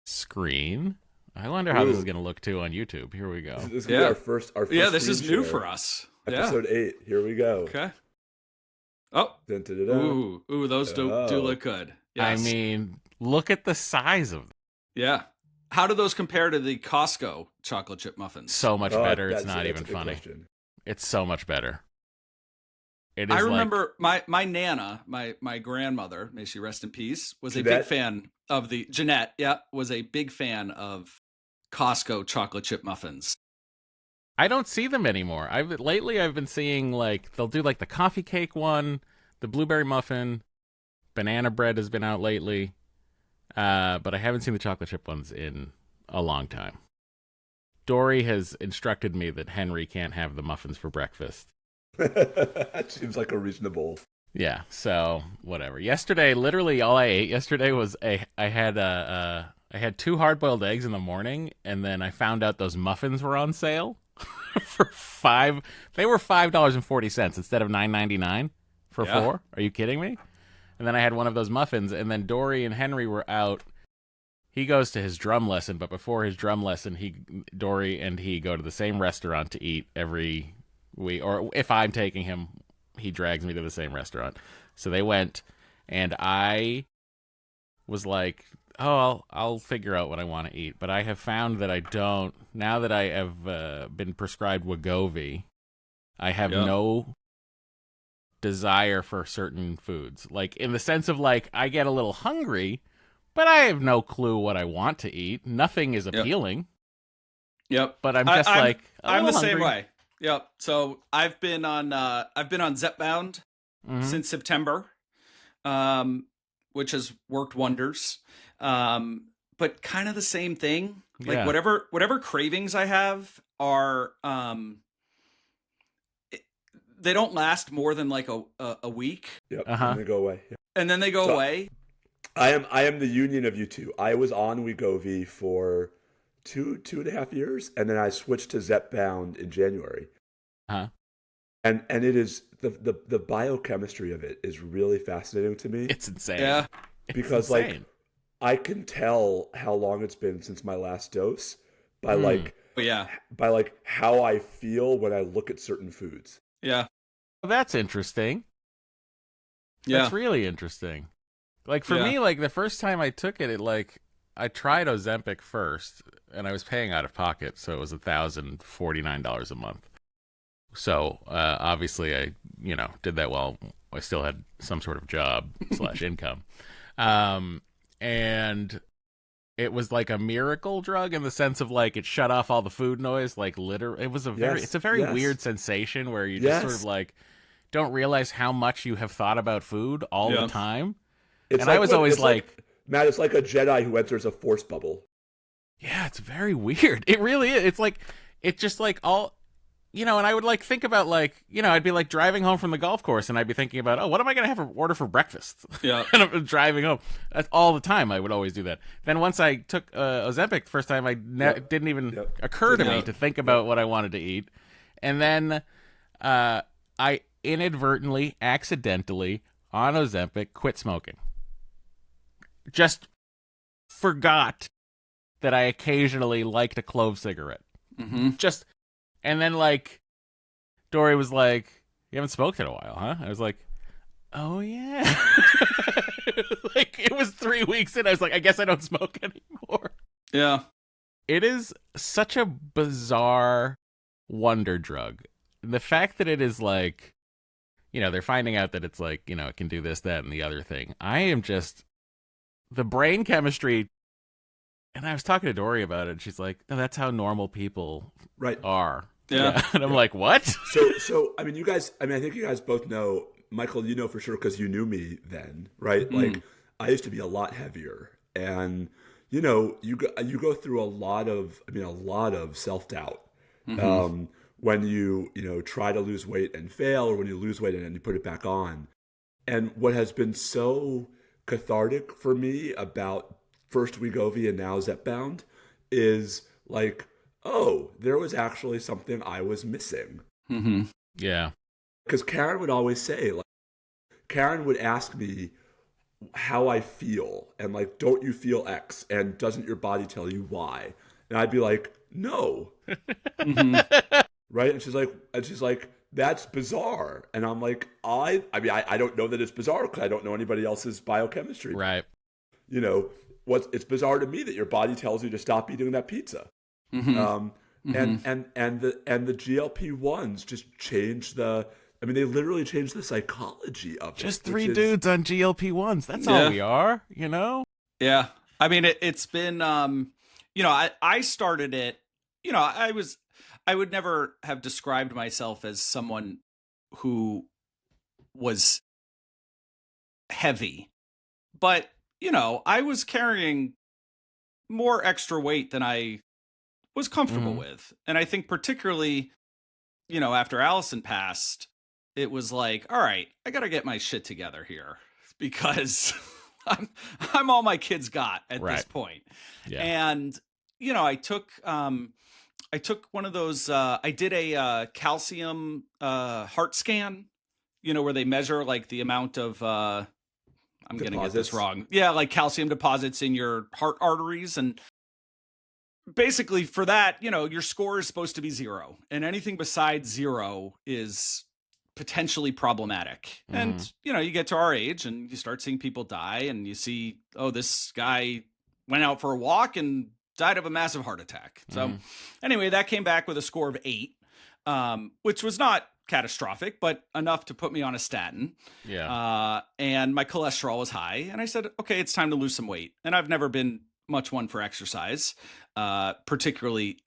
[SPEAKER 1] screen. I wonder how this is going to look, too, on YouTube. Here we go.
[SPEAKER 3] This is gonna be our first
[SPEAKER 2] Yeah, this is
[SPEAKER 3] screen
[SPEAKER 2] new
[SPEAKER 3] share.
[SPEAKER 2] for us.
[SPEAKER 3] Episode 8. Here we go.
[SPEAKER 2] Okay. Oh.
[SPEAKER 3] Dun, dun, dun, dun.
[SPEAKER 2] Ooh, those do look good. Yes.
[SPEAKER 1] I mean, look at the size of them.
[SPEAKER 2] Yeah. How do those compare to the Costco chocolate chip muffins?
[SPEAKER 1] So much better, it's not
[SPEAKER 3] that's
[SPEAKER 1] even
[SPEAKER 3] a good
[SPEAKER 1] funny.
[SPEAKER 3] question.
[SPEAKER 1] It's so much better. It is
[SPEAKER 2] I remember my Nana, my grandmother, may she rest in peace, was
[SPEAKER 3] Jeanette?
[SPEAKER 2] a big fan of the Jeanette. Yeah, was a big fan of Costco chocolate chip muffins.
[SPEAKER 1] I don't see them anymore. Lately I've been seeing like they'll do like the coffee cake one, the blueberry muffin, banana bread has been out lately. But I haven't seen the chocolate chip ones in a long time. Dory has instructed me that Henry can't have the muffins for breakfast.
[SPEAKER 3] That seems like a reasonable.
[SPEAKER 1] Yeah, so whatever. Yesterday, literally all I ate yesterday was I had 2 hard-boiled eggs in the morning, and then I found out those muffins were on sale for $5. They were $5.40 instead of $9.99 for 4. Are you kidding me? And then I had one of those muffins, and then Dory and Henry were out. He goes to his drum lesson, but before his drum lesson, Dory and he go to the same restaurant to eat every week. Or if I'm taking him, he drags me to the same restaurant. So they went, and I was like, oh, I'll figure out what I want to eat. But I have found that I don't, now that I have been prescribed Wegovy, I have no desire for certain foods, like in the sense of like I get a little hungry, but I have no clue what I want to eat. Nothing is appealing.
[SPEAKER 2] Yep.
[SPEAKER 1] But I'm just
[SPEAKER 2] I'm the
[SPEAKER 1] hungry.
[SPEAKER 2] same way. Yep. So I've been on Zepbound since September, which has worked wonders. But kind of the same thing. Like whatever cravings I have are they don't last more than like a week.
[SPEAKER 3] Yep. And they go away. Yep.
[SPEAKER 2] And then they go away.
[SPEAKER 3] I am the union of you two. I was on Wegovy for two and a half years, and then I switched to Zepbound in January.
[SPEAKER 1] And
[SPEAKER 3] it is the biochemistry of it is really fascinating to me.
[SPEAKER 1] It's insane.
[SPEAKER 2] Yeah.
[SPEAKER 3] Because like I can tell how long it's been since my last dose by by like how I feel when I look at certain foods.
[SPEAKER 2] Yeah.
[SPEAKER 1] Well, that's interesting.
[SPEAKER 2] Yeah.
[SPEAKER 1] That's really interesting. Like for me, like the first time I took it, I tried Ozempic first, and I was paying out of pocket, so it was $1,049 a month. So obviously, I did that while I still had some sort of job / income, and it was like a miracle drug in the sense of like it shut off all the food noise. Like literally, it's a very weird sensation where you just sort of like don't realize how much you have thought about food all the time. I was always like,
[SPEAKER 3] Matt, it's like a Jedi who enters a force bubble.
[SPEAKER 1] Yeah, it's very weird. It really is. It's like, it's just like all, and I would like think about like, I'd be like driving home from the golf course and I'd be thinking about, what am I going to have for order for breakfast?
[SPEAKER 2] Yeah.
[SPEAKER 1] And I'm driving home. That's all the time. I would always do that. Then once I took Ozempic the first time, it didn't even occur to me to think about what I wanted to eat. And then I inadvertently, accidentally, on Ozempic, quit smoking. Just forgot that I occasionally liked a clove cigarette. Just, and then like Dory was like, "You haven't smoked in a while, huh?" I was like, "Oh yeah." Like it was 3 weeks and I was like, "I guess I don't smoke anymore."
[SPEAKER 2] Yeah.
[SPEAKER 1] It is such a bizarre wonder drug. The fact that it is like, they're finding out that it's like, it can do this, that, and the other thing. I am just, the brain chemistry, and I was talking to Dory about it, and she's like, "No, that's how normal people are."
[SPEAKER 2] Yeah.
[SPEAKER 1] And I'm like, "What?"
[SPEAKER 3] So I mean, I think you guys both know, Michael, you know for sure because you knew me then, right? Like, I used to be a lot heavier, and you go through a lot of self-doubt when you try to lose weight and fail, or when you lose weight and then you put it back on. And what has been so cathartic for me about first Wegovy and now Zepbound is like, oh, there was actually something I was missing.
[SPEAKER 1] Yeah.
[SPEAKER 3] Because Karen would always say, like, Karen would ask me how I feel, and like, don't you feel X? And doesn't your body tell you Y? And I'd be like, no. Right? And she's like, that's bizarre. And I'm like, I don't know that it's bizarre because I don't know anybody else's biochemistry.
[SPEAKER 1] Right.
[SPEAKER 3] It's bizarre to me that your body tells you to stop eating that pizza. And the GLP-1s just change they literally changed the psychology of it.
[SPEAKER 1] Just three dudes on GLP-1s. That's all we are,
[SPEAKER 2] Yeah. I mean, it's been, I started it, I would never have described myself as someone who was heavy, but, I was carrying more extra weight than I was comfortable with. And I think particularly, after Allison passed, it was like, all right, I got to get my shit together here because I'm all my kids got at this point.
[SPEAKER 1] Yeah.
[SPEAKER 2] And, I took one of those, I did a calcium heart scan, where they measure like the amount of, I'm going to get this wrong. Yeah, like calcium deposits in your heart arteries. And basically for that, your score is supposed to be 0. And anything besides 0 is potentially problematic. And, you get to our age and you start seeing people die and you see, oh, this guy went out for a walk and died of a massive heart attack. So anyway, that came back with a score of 8, which was not catastrophic, but enough to put me on a statin.
[SPEAKER 1] Yeah.
[SPEAKER 2] And my cholesterol was high. And I said, okay, it's time to lose some weight. And I've never been much one for exercise, particularly,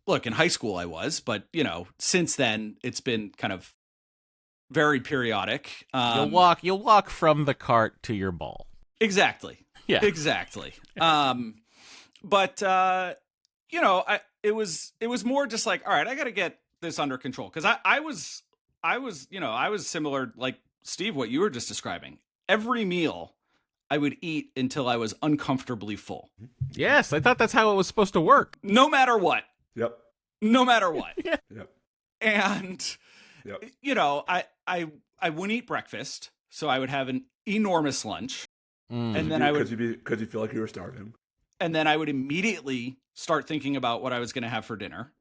[SPEAKER 2] look, in high school I was, but, since then it's been kind of very periodic.
[SPEAKER 1] You'll walk from the cart to your ball.
[SPEAKER 2] Exactly.
[SPEAKER 1] Yeah.
[SPEAKER 2] Exactly. But it was more just like, all right, I got to get this under control. Cause I was similar, like Steve, what you were just describing. Every meal I would eat until I was uncomfortably full.
[SPEAKER 1] Yes. I thought that's how it was supposed to work.
[SPEAKER 2] No matter what.
[SPEAKER 3] Yep.
[SPEAKER 2] No matter what.
[SPEAKER 3] Yep.
[SPEAKER 2] And, I wouldn't eat breakfast. So I would have an enormous lunch. And then
[SPEAKER 3] because you feel like you were starving.
[SPEAKER 2] And then I would immediately start thinking about what I was going to have for dinner.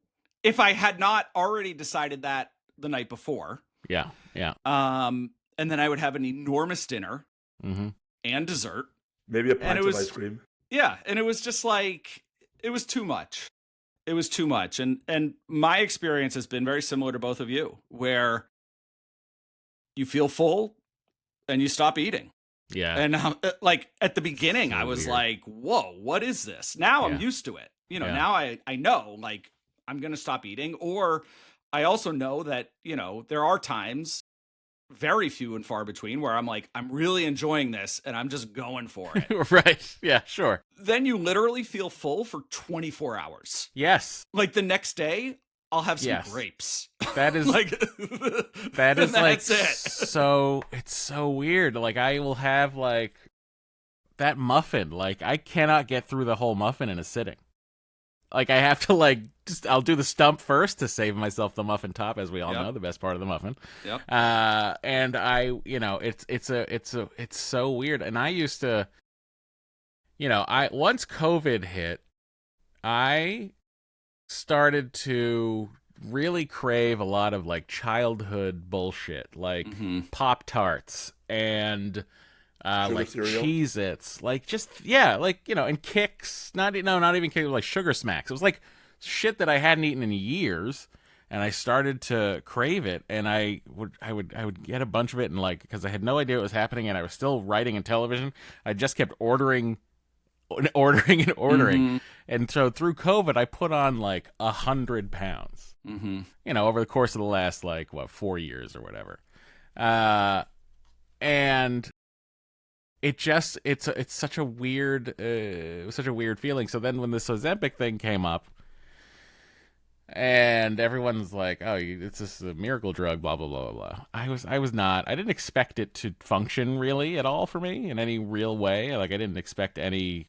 [SPEAKER 2] If I had not already decided that the night before.
[SPEAKER 1] Yeah. Yeah.
[SPEAKER 2] And then I would have an enormous dinner and dessert.
[SPEAKER 3] Maybe a pint of ice cream.
[SPEAKER 2] Yeah. And it was just like, it was too much. It was too much. And my experience has been very similar to both of you, where you feel full and you stop eating.
[SPEAKER 1] Yeah.
[SPEAKER 2] And like at the beginning, so I was like, whoa, what is this? Now I'm used to it. Now I know, like, I'm going to stop eating. Or I also know that, there are times, very few and far between, where I'm like, I'm really enjoying this and I'm just going for it.
[SPEAKER 1] Right. Yeah, sure.
[SPEAKER 2] Then you literally feel full for 24 hours.
[SPEAKER 1] Yes.
[SPEAKER 2] Like the next day, I'll have some grapes.
[SPEAKER 1] That is
[SPEAKER 2] like
[SPEAKER 1] that is like
[SPEAKER 2] it.
[SPEAKER 1] So it's so weird. Like I will have like that muffin. Like I cannot get through the whole muffin in a sitting. Like I have to I'll do the stump first to save myself the muffin top, as we all know, the best part of the muffin.
[SPEAKER 2] Yep.
[SPEAKER 1] And it's so weird. And I used to, once COVID hit, I started to really crave a lot of like childhood bullshit, like Pop Tarts and like
[SPEAKER 3] cereal?
[SPEAKER 1] Cheez-Its, like just like and Kicks, not even Kicks, like Sugar Smacks. It was like shit that I hadn't eaten in years, and I started to crave it, and I would get a bunch of it, and like because I had no idea what was happening, and I was still writing in television, I just kept ordering and ordering. And so through COVID, I put on like 100 pounds, over the course of the last, like, 4 years or whatever. And it's such a weird, it was such a weird feeling. So then when this Ozempic thing came up and everyone's like, oh, it's just a miracle drug, blah, blah, blah, blah, blah. I didn't expect it to function really at all for me in any real way. Like I didn't expect any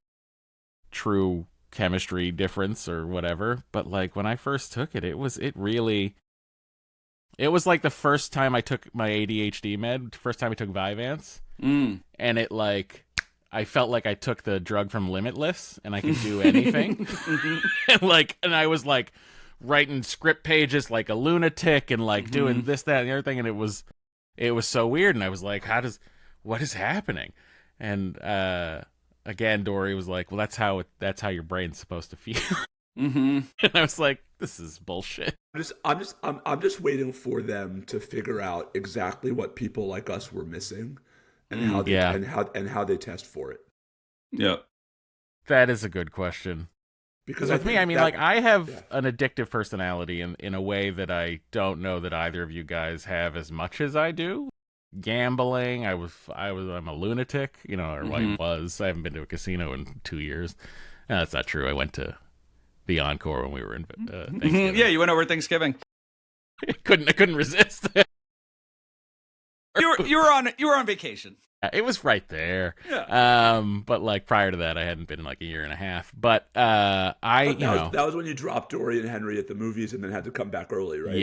[SPEAKER 1] true chemistry difference or whatever, but like when I first took it, it was like the first time I took my ADHD med, first time I took Vyvanse, and it like I felt like I took the drug from Limitless and I could do anything. and I was like writing script pages like a lunatic and like doing this, that, and the other thing, and it was so weird, and I was like, what is happening? And again, Dory was like, well, that's how your brain's supposed to feel. And I was like, this is bullshit.
[SPEAKER 3] I'm just waiting for them to figure out exactly what people like us were missing, and how they and how they test for it.
[SPEAKER 2] Yeah,
[SPEAKER 1] that is a good question. Because with me, I mean, like I have an addictive personality in a way that I don't know that either of you guys have as much as I do. Gambling, I'm a lunatic, or I was. I haven't been to a casino in 2 years. No, that's not true. I went to the Encore when we were in Thanksgiving.
[SPEAKER 2] Yeah, you went over Thanksgiving.
[SPEAKER 1] I couldn't resist.
[SPEAKER 2] You were on vacation.
[SPEAKER 1] It was right there.
[SPEAKER 2] Yeah.
[SPEAKER 1] But like prior to that, I hadn't been in like a year and a half. But that
[SPEAKER 3] was when you dropped Dory and Henry at the movies and then had to come back early, right?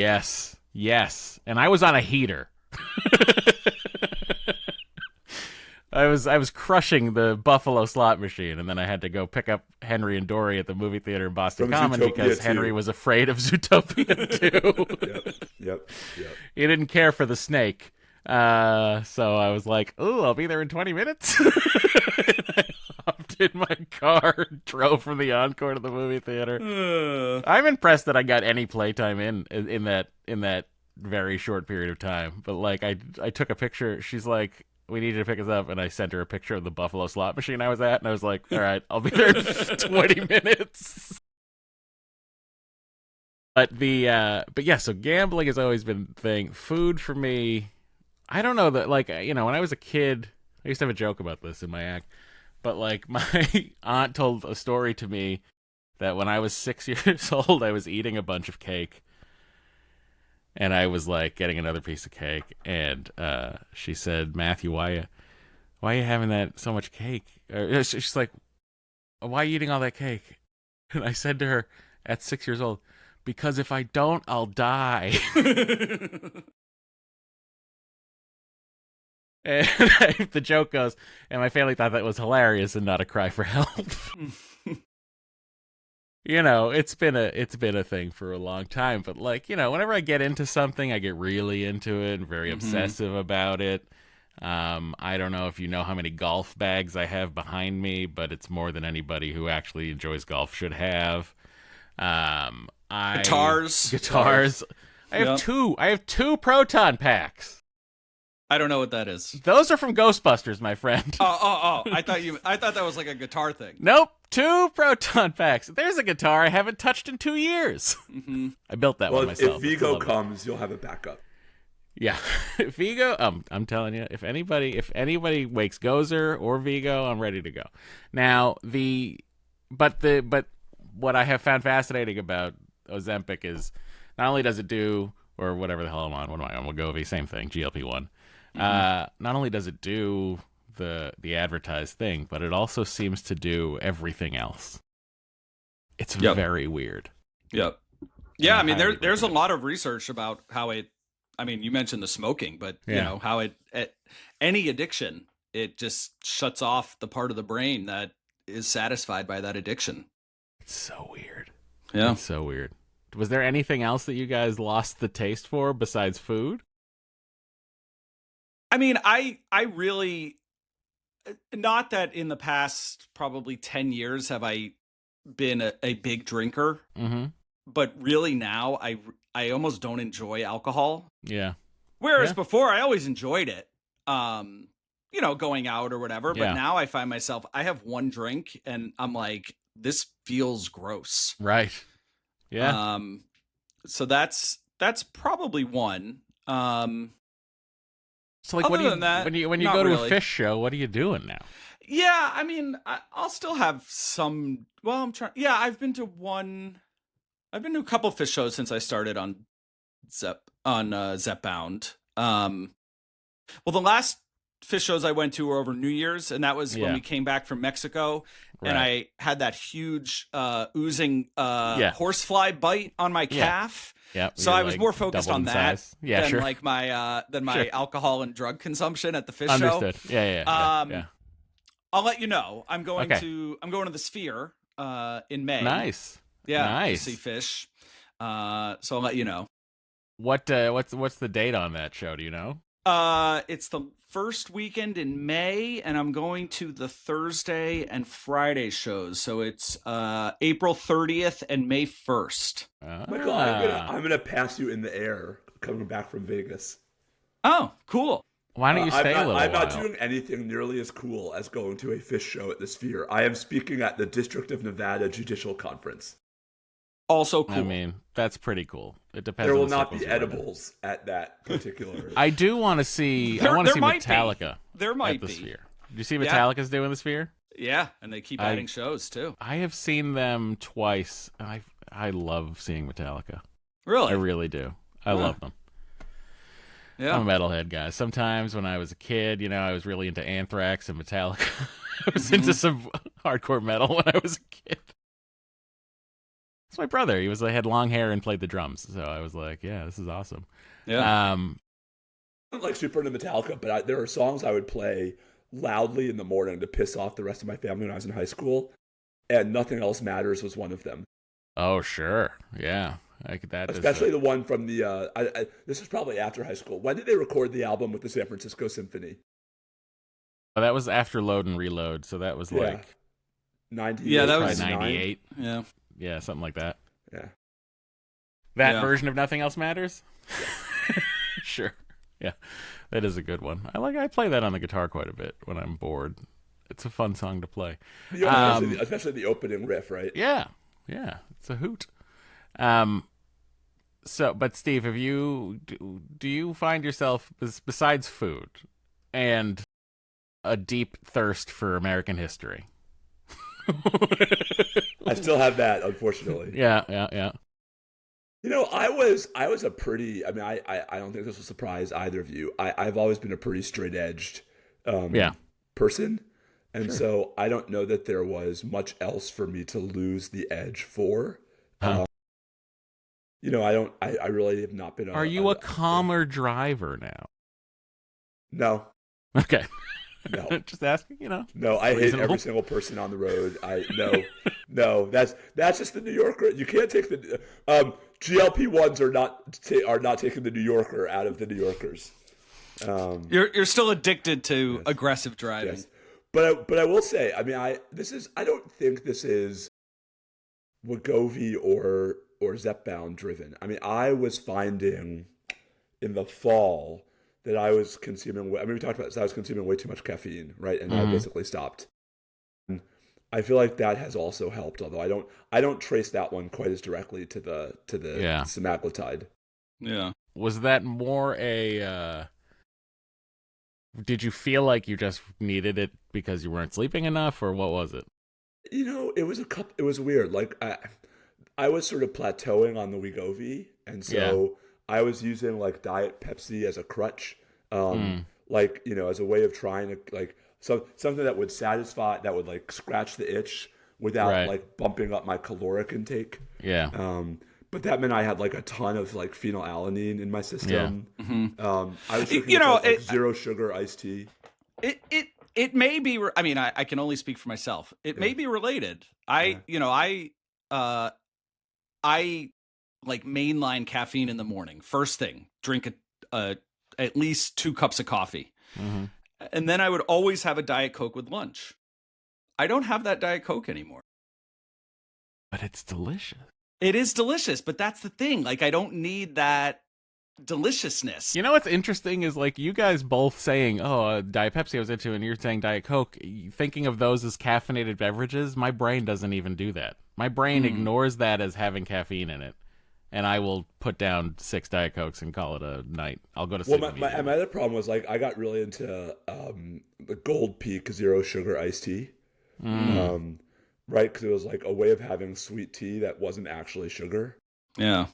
[SPEAKER 1] Yes. And I was on a heater. I was crushing the Buffalo slot machine, and then I had to go pick up Henry and Dory at the movie theater in Boston Common because Henry was afraid of Zootopia 2.
[SPEAKER 3] Yep.
[SPEAKER 1] He didn't care for the snake. So I was like, "Ooh, I'll be there in 20 minutes." And I hopped in my car, drove from the Encore to the movie theater. I'm impressed that I got any playtime in that very short period of time. But like, I took a picture. She's like, we need you to pick us up, and I sent her a picture of the Buffalo slot machine I was at, and I was like, all right, I'll be there in 20 minutes. But so gambling has always been the thing. Food for me, I don't know that, like, when I was a kid, I used to have a joke about this in my act, but like my aunt told a story to me that when I was 6 years old, I was eating a bunch of cake. And I was like getting another piece of cake, and she said, "Matthew, why are you having that so much cake?" She's like, "Why are you eating all that cake?" And I said to her at 6 years old, "Because if I don't, I'll die." And the joke goes, and my family thought that was hilarious and not a cry for help. It's been a thing for a long time, but like, whenever I get into something, I get really into it and very obsessive about it. I don't know if you know how many golf bags I have behind me, but it's more than anybody who actually enjoys golf should have.
[SPEAKER 2] Guitars.
[SPEAKER 1] I have two proton packs.
[SPEAKER 2] I don't know what that is.
[SPEAKER 1] Those are from Ghostbusters, my friend.
[SPEAKER 2] Oh! I thought that was like a guitar thing.
[SPEAKER 1] Nope, 2 proton packs. There's a guitar I haven't touched in 2 years. I built that one myself.
[SPEAKER 3] If Vigo comes, you'll have a backup.
[SPEAKER 1] Yeah, Vigo. I'm telling you, if anybody wakes Gozer or Vigo, I'm ready to go. Now but what I have found fascinating about Ozempic is not only does it do, or whatever the hell I'm on, what am I on? Wegovy, same thing, GLP-1. Not only does it do the advertised thing, but it also seems to do everything else. It's very weird.
[SPEAKER 2] Yep. Yeah, I mean, there's a lot of research about how it. I mean, you mentioned the smoking, but how it any addiction, it just shuts off the part of the brain that is satisfied by that addiction.
[SPEAKER 1] It's so weird.
[SPEAKER 2] Yeah.
[SPEAKER 1] It's so weird. Was there anything else that you guys lost the taste for besides food?
[SPEAKER 2] I mean, I really, not that in the past probably 10 years have I been a big drinker,
[SPEAKER 1] Mm-hmm.
[SPEAKER 2] but really now I almost don't enjoy alcohol.
[SPEAKER 1] Yeah.
[SPEAKER 2] Whereas
[SPEAKER 1] Yeah.
[SPEAKER 2] before I always enjoyed it. Going out or whatever, but
[SPEAKER 1] Yeah.
[SPEAKER 2] now I find myself, I have one drink and I'm like, this feels gross.
[SPEAKER 1] Right. Yeah.
[SPEAKER 2] So that's probably one.
[SPEAKER 1] So like, what
[SPEAKER 2] Other
[SPEAKER 1] do you
[SPEAKER 2] than that,
[SPEAKER 1] when you
[SPEAKER 2] not
[SPEAKER 1] go to a
[SPEAKER 2] really.
[SPEAKER 1] fish show? What are you doing now?
[SPEAKER 2] Yeah, I mean, I'll still have some. Well, I'm trying. Yeah, I've been to one. I've been to a couple fish shows since I started on Zepbound. Well, the last fish shows I went to were over New Year's, and that was when
[SPEAKER 1] Yeah.
[SPEAKER 2] we came back from Mexico, and
[SPEAKER 1] Right.
[SPEAKER 2] I had that huge oozing
[SPEAKER 1] Yeah.
[SPEAKER 2] horsefly bite on my
[SPEAKER 1] Yeah.
[SPEAKER 2] calf.
[SPEAKER 1] Yeah.
[SPEAKER 2] So
[SPEAKER 1] you're,
[SPEAKER 2] I was
[SPEAKER 1] like,
[SPEAKER 2] more focused
[SPEAKER 1] doubled
[SPEAKER 2] on
[SPEAKER 1] in
[SPEAKER 2] that
[SPEAKER 1] size. Yeah.
[SPEAKER 2] than
[SPEAKER 1] Sure.
[SPEAKER 2] like my
[SPEAKER 1] Sure.
[SPEAKER 2] alcohol and drug consumption at the fish show.
[SPEAKER 1] Understood. Yeah.
[SPEAKER 2] I'll let you know. I'm going
[SPEAKER 1] Okay.
[SPEAKER 2] to the Sphere in May.
[SPEAKER 1] Nice.
[SPEAKER 2] Yeah,
[SPEAKER 1] Nice.
[SPEAKER 2] to see fish. So I'll let you know.
[SPEAKER 1] What's the date on that show? Do you know?
[SPEAKER 2] It's the first weekend in May, and I'm going to the Thursday and Friday shows. So it's April 30th and May 1st.
[SPEAKER 3] Michael, I'm gonna pass you in the air coming back from Vegas.
[SPEAKER 2] Oh, cool.
[SPEAKER 1] Why don't you stay a little
[SPEAKER 3] I'm
[SPEAKER 1] while?
[SPEAKER 3] not doing anything nearly as cool as going to a fish show at the Sphere. I am speaking at the District of Nevada Judicial Conference.
[SPEAKER 2] Also cool.
[SPEAKER 1] I mean, that's pretty cool. It depends.
[SPEAKER 3] There
[SPEAKER 1] on
[SPEAKER 3] will
[SPEAKER 1] the
[SPEAKER 3] not
[SPEAKER 1] circles
[SPEAKER 3] be
[SPEAKER 1] you're in.
[SPEAKER 3] edibles at that particular.
[SPEAKER 1] I do want to see. I
[SPEAKER 2] There-
[SPEAKER 1] want to
[SPEAKER 2] there
[SPEAKER 1] see
[SPEAKER 2] might be.
[SPEAKER 1] Metallica.
[SPEAKER 2] There might
[SPEAKER 1] at the
[SPEAKER 2] be.
[SPEAKER 1] Sphere. Do you see
[SPEAKER 2] Yeah.
[SPEAKER 1] Metallica's doing the Sphere?
[SPEAKER 2] Yeah, and they keep adding shows too.
[SPEAKER 1] I have seen them twice. And I love seeing Metallica.
[SPEAKER 2] Really?
[SPEAKER 1] I really do. I love them.
[SPEAKER 2] Yeah.
[SPEAKER 1] I'm a metalhead guy. Sometimes when I was a kid, I was really into Anthrax and Metallica. I was into some hardcore metal when I was a kid. It's my brother. He had long hair and played the drums. So I was like, yeah, this is awesome.
[SPEAKER 2] Yeah.
[SPEAKER 3] I'm like super into Metallica, but there are songs I would play loudly in the morning to piss off the rest of my family when I was in high school, and Nothing Else Matters was one of them.
[SPEAKER 1] Oh, sure. Yeah.
[SPEAKER 3] Especially the one from the, this was probably after high school. When did they record the album with the San Francisco Symphony?
[SPEAKER 1] Oh, that was after Load and Reload, so that was like
[SPEAKER 3] 98.
[SPEAKER 2] Yeah, that
[SPEAKER 1] probably
[SPEAKER 2] was
[SPEAKER 1] 98.
[SPEAKER 2] Yeah.
[SPEAKER 1] Yeah, something like that.
[SPEAKER 3] Yeah.
[SPEAKER 1] That
[SPEAKER 2] Yeah.
[SPEAKER 1] version of Nothing Else Matters? Sure. Yeah. That is a good one. I play that on the guitar quite a bit when I'm bored. It's a fun song to play.
[SPEAKER 3] Especially the opening riff, right?
[SPEAKER 1] Yeah. Yeah. It's a hoot. But Steve, do you find yourself, besides food and a deep thirst for American history?
[SPEAKER 3] I still have that, unfortunately.
[SPEAKER 1] Yeah.
[SPEAKER 3] I was a pretty. I mean, I don't think this will surprise either of you. I've always been a pretty straight edged, person, and so I don't know that there was much else for me to lose the edge for. I really have not been.
[SPEAKER 1] Are you a calmer driver now?
[SPEAKER 3] No.
[SPEAKER 1] Okay.
[SPEAKER 3] No.
[SPEAKER 1] Just asking,
[SPEAKER 3] No, I hate
[SPEAKER 1] reasonable.
[SPEAKER 3] every single person on the road. No, that's just the New Yorker. You can't take the GLP-1s are not taking the New Yorker out of the New Yorkers.
[SPEAKER 2] You're still addicted to aggressive driving.
[SPEAKER 3] Yes. But I will say, I mean, I don't think this is Wegovy or Zepbound driven. I mean, I was finding in the fall that I was consuming. I mean, we talked about this. I was consuming way too much caffeine, right? And I basically stopped. And I feel like that has also helped, although I don't trace that one quite as directly to the semaglutide.
[SPEAKER 2] Yeah.
[SPEAKER 1] Was that more a? Did you feel like you just needed it because you weren't sleeping enough, or what was it?
[SPEAKER 3] It was it was weird. Like I was sort of plateauing on the Wegovy, and so I was using like Diet Pepsi as a crutch, like as a way of trying to like something that would satisfy, that would like scratch the itch without like bumping up my caloric intake.
[SPEAKER 1] Yeah.
[SPEAKER 3] But that meant I had like a ton of like phenylalanine in my system.
[SPEAKER 2] Yeah. Mm-hmm.
[SPEAKER 3] I was drinking zero sugar iced tea.
[SPEAKER 2] It may be. I mean, I can only speak for myself. It may be related. I like mainline caffeine in the morning. First thing, drink at least 2 cups of coffee.
[SPEAKER 1] Mm-hmm.
[SPEAKER 2] And then I would always have a Diet Coke with lunch. I don't have that Diet Coke anymore.
[SPEAKER 1] But it's delicious.
[SPEAKER 2] It is delicious, but that's the thing. Like, I don't need that deliciousness.
[SPEAKER 1] You know what's interesting is like you guys both saying, "Oh, Diet Pepsi I was into," and you're saying Diet Coke. Thinking of those as caffeinated beverages, my brain doesn't even do that. My brain ignores that as having caffeine in it, and I will put down 6 Diet Cokes and call it a night. I'll go to sleep.
[SPEAKER 3] Well, my other problem was like I got really into the Gold Peak zero sugar iced tea, right? Because it was like a way of having sweet tea that wasn't actually sugar.
[SPEAKER 2] Yeah,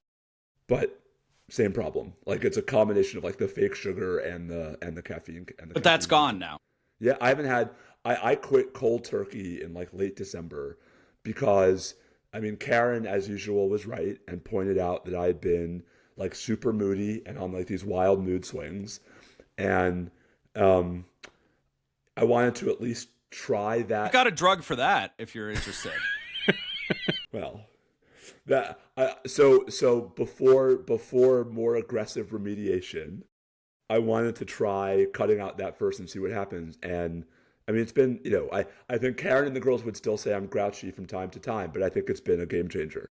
[SPEAKER 3] but same problem. Like it's a combination of like the fake sugar and the caffeine.
[SPEAKER 2] But that's gone now.
[SPEAKER 3] Yeah, I haven't had. I quit cold turkey in like late December because I mean Karen, as usual, was right and pointed out that I had been like super moody and on like these wild mood swings, and I wanted to at least try that.
[SPEAKER 2] You got a drug for that if you're interested.
[SPEAKER 3] Well, that so before more aggressive remediation, I wanted to try cutting out that first and see what happens. And I mean, it's been, I think Karen and the girls would still say I'm grouchy from time to time, but I think it's been a game changer.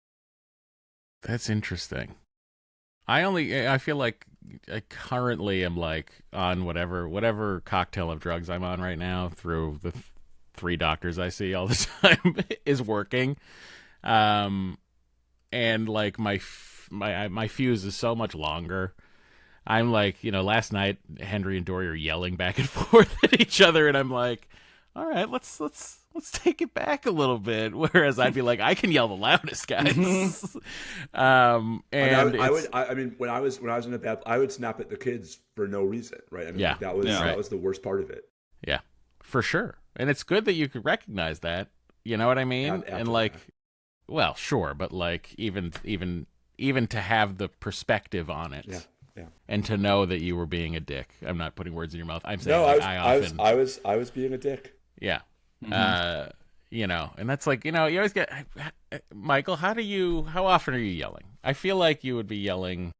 [SPEAKER 1] That's interesting. I feel like I currently am like on whatever cocktail of drugs I'm on right now through the 3 doctors I see all the time is working. And like my fuse is so much longer. I'm like, last night Henry and Dory are yelling back and forth at each other, and I'm like, all right, let's take it back a little bit. Whereas I'd be like, I can yell the loudest, guys. And
[SPEAKER 3] I mean, when I was in a bad, I would snap at the kids for no reason, right? I mean,
[SPEAKER 1] yeah,
[SPEAKER 3] that was the worst part of it.
[SPEAKER 1] Yeah, for sure. And it's good that you could recognize that. You know what I mean? And like, well, sure, but like even to have the perspective on it.
[SPEAKER 3] Yeah.
[SPEAKER 1] And to know that you were being a dick. I'm not putting words in your mouth. I'm saying
[SPEAKER 3] no,
[SPEAKER 1] I
[SPEAKER 3] was being a dick.
[SPEAKER 1] Yeah. And that's like, you always get, Michael, how often are you yelling? I feel like you would be yelling.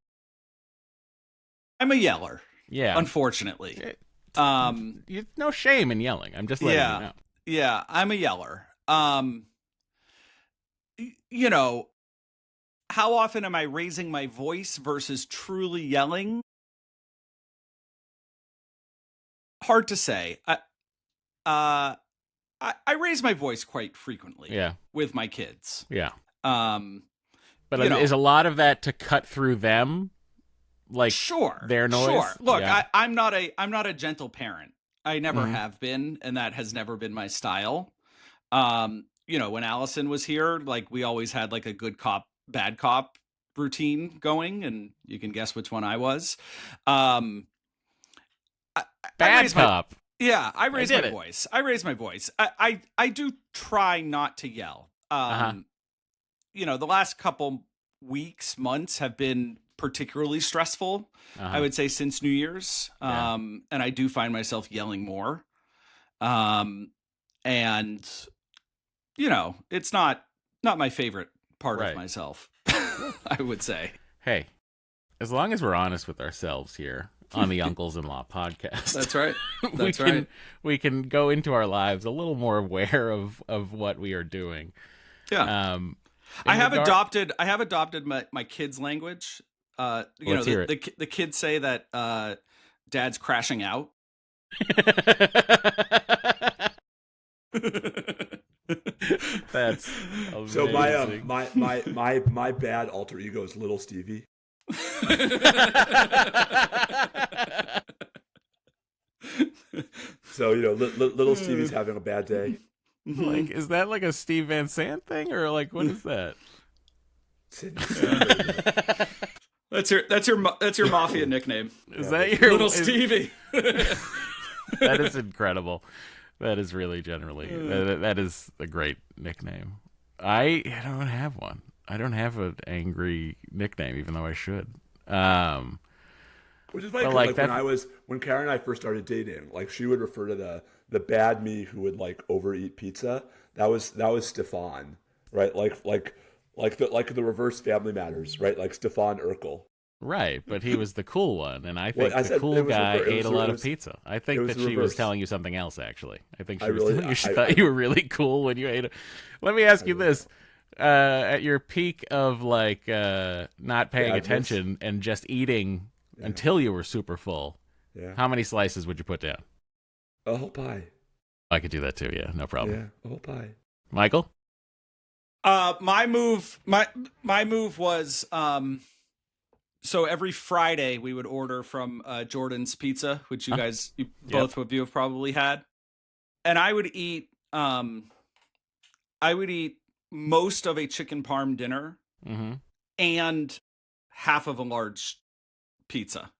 [SPEAKER 2] I'm a yeller.
[SPEAKER 1] Yeah.
[SPEAKER 2] Unfortunately.
[SPEAKER 1] No shame in yelling. I'm just letting you know.
[SPEAKER 2] Yeah, I'm a yeller. How often am I raising my voice versus truly yelling? Hard to say. I raise my voice quite frequently.
[SPEAKER 1] Yeah.
[SPEAKER 2] With my kids.
[SPEAKER 1] Yeah.
[SPEAKER 2] But
[SPEAKER 1] is a lot of that to cut through them? Like
[SPEAKER 2] sure,
[SPEAKER 1] their noise?
[SPEAKER 2] Sure. Look,
[SPEAKER 1] yeah.
[SPEAKER 2] I'm not a gentle parent. I never have been, and that has never been my style. When Allison was here, like we always had like a good cop, bad cop routine going, and you can guess which one I was.
[SPEAKER 1] Bad cop.
[SPEAKER 2] I raise my voice. I raise my voice. I do try not to yell. The last couple weeks, months have been particularly stressful. I would say since New Year's. And I do find myself yelling more. And it's not my favorite part of myself. I would say.
[SPEAKER 1] Hey, as long as we're honest with ourselves here on the Uncles-in-Law podcast.
[SPEAKER 2] That's right. That's right.
[SPEAKER 1] We can go into our lives a little more aware of what we are doing.
[SPEAKER 2] Yeah. I have adopted my kids' language. The kids say that dad's crashing out.
[SPEAKER 1] That's amazing.
[SPEAKER 3] So my bad alter ego is Little Stevie. So Little Stevie's having a bad day.
[SPEAKER 1] Like, is that like a Steve Van Sant thing, or like what is that?
[SPEAKER 2] That's your mafia nickname.
[SPEAKER 1] Is that your
[SPEAKER 2] Little Stevie?
[SPEAKER 1] That is incredible. That is really generally that is a great nickname. I don't have one. I don't have an angry nickname, even though I should.
[SPEAKER 3] Which is funny, when Karen and I first started dating, like she would refer to the bad me who would like overeat pizza. That was Stefan, right? Like like the reverse Family Matters, right? Like Stefan Urkel.
[SPEAKER 1] Right, but he was the cool one, and I
[SPEAKER 3] Well,
[SPEAKER 1] think
[SPEAKER 3] I
[SPEAKER 1] the
[SPEAKER 3] said
[SPEAKER 1] cool
[SPEAKER 3] it was
[SPEAKER 1] guy
[SPEAKER 3] rever-
[SPEAKER 1] ate a lot
[SPEAKER 3] it
[SPEAKER 1] of
[SPEAKER 3] was
[SPEAKER 1] pizza. I
[SPEAKER 3] it
[SPEAKER 1] think
[SPEAKER 3] was
[SPEAKER 1] that
[SPEAKER 3] the
[SPEAKER 1] she was
[SPEAKER 3] reverse.
[SPEAKER 1] telling you something else, actually. I think
[SPEAKER 3] I
[SPEAKER 1] she was
[SPEAKER 3] really,
[SPEAKER 1] telling you she
[SPEAKER 3] I
[SPEAKER 1] thought you were really cool when you ate it. Let me ask
[SPEAKER 3] I
[SPEAKER 1] you
[SPEAKER 3] really
[SPEAKER 1] this. At your peak of, like, not paying
[SPEAKER 3] badness.
[SPEAKER 1] attention and just eating
[SPEAKER 3] Yeah,
[SPEAKER 1] until you were super full,
[SPEAKER 3] yeah.
[SPEAKER 1] how many slices would you put down?
[SPEAKER 3] A whole pie.
[SPEAKER 1] I could do that too, yeah, no problem.
[SPEAKER 3] Yeah, a whole pie.
[SPEAKER 1] Michael?
[SPEAKER 2] My move was so every Friday we would order from Jordan's Pizza, which
[SPEAKER 1] Huh?
[SPEAKER 2] both of you have probably had, and I would eat most of a chicken parm dinner
[SPEAKER 1] Mm-hmm.
[SPEAKER 2] and half of a large pizza.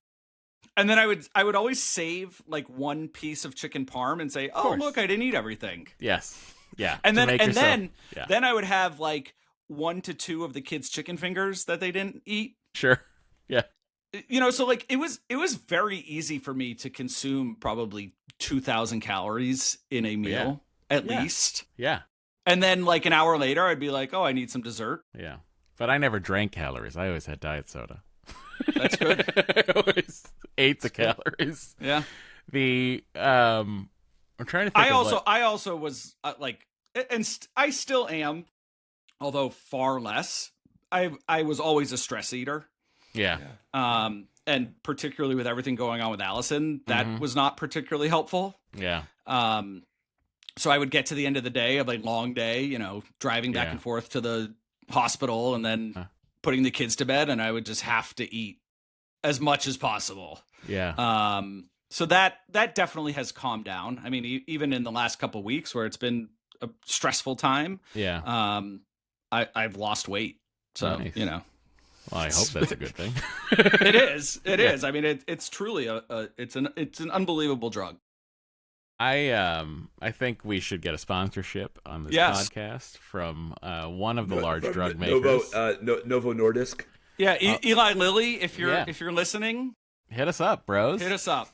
[SPEAKER 2] And then I would always save like one piece of chicken parm and say,
[SPEAKER 1] Of
[SPEAKER 2] "Oh,
[SPEAKER 1] course.
[SPEAKER 2] look, I didn't eat everything."
[SPEAKER 1] Yes. Yeah.
[SPEAKER 2] And
[SPEAKER 1] to
[SPEAKER 2] then
[SPEAKER 1] make
[SPEAKER 2] and
[SPEAKER 1] yourself,
[SPEAKER 2] then
[SPEAKER 1] yeah.
[SPEAKER 2] then I would have like 1 to 2 of the kids' chicken fingers that they didn't eat.
[SPEAKER 1] Sure. Yeah.
[SPEAKER 2] So like it was very easy for me to consume probably 2,000 calories in a meal at
[SPEAKER 1] Yeah.
[SPEAKER 2] least.
[SPEAKER 1] Yeah.
[SPEAKER 2] And then like an hour later I'd be like, "Oh, I need some dessert."
[SPEAKER 1] Yeah. But I never drank calories. I always had diet soda.
[SPEAKER 2] That's good.
[SPEAKER 1] I always ate the calories.
[SPEAKER 2] Yeah.
[SPEAKER 1] I'm trying to think
[SPEAKER 2] I also was like, and I still am, although far less. I was always a stress eater.
[SPEAKER 1] Yeah.
[SPEAKER 2] And particularly with everything going on with Allison, that was not particularly helpful.
[SPEAKER 1] Yeah.
[SPEAKER 2] So I would get to the end of the day of a long day, driving back and forth to the hospital and then putting the kids to bed, and I would just have to eat as much as possible.
[SPEAKER 1] Yeah.
[SPEAKER 2] So that definitely has calmed down. I mean, even in the last couple of weeks where it's been a stressful time,
[SPEAKER 1] Yeah.
[SPEAKER 2] I've lost weight. So,
[SPEAKER 1] Nice.
[SPEAKER 2] Well,
[SPEAKER 1] I hope that's a good thing.
[SPEAKER 2] it is. It is. I mean, it's truly it's an unbelievable drug.
[SPEAKER 1] I think we should get a sponsorship on this podcast from one of the large drug makers.
[SPEAKER 3] Novo Nordisk.
[SPEAKER 2] Yeah, Eli Lilly, if you're listening,
[SPEAKER 1] hit us up, bros.
[SPEAKER 2] Hit us up.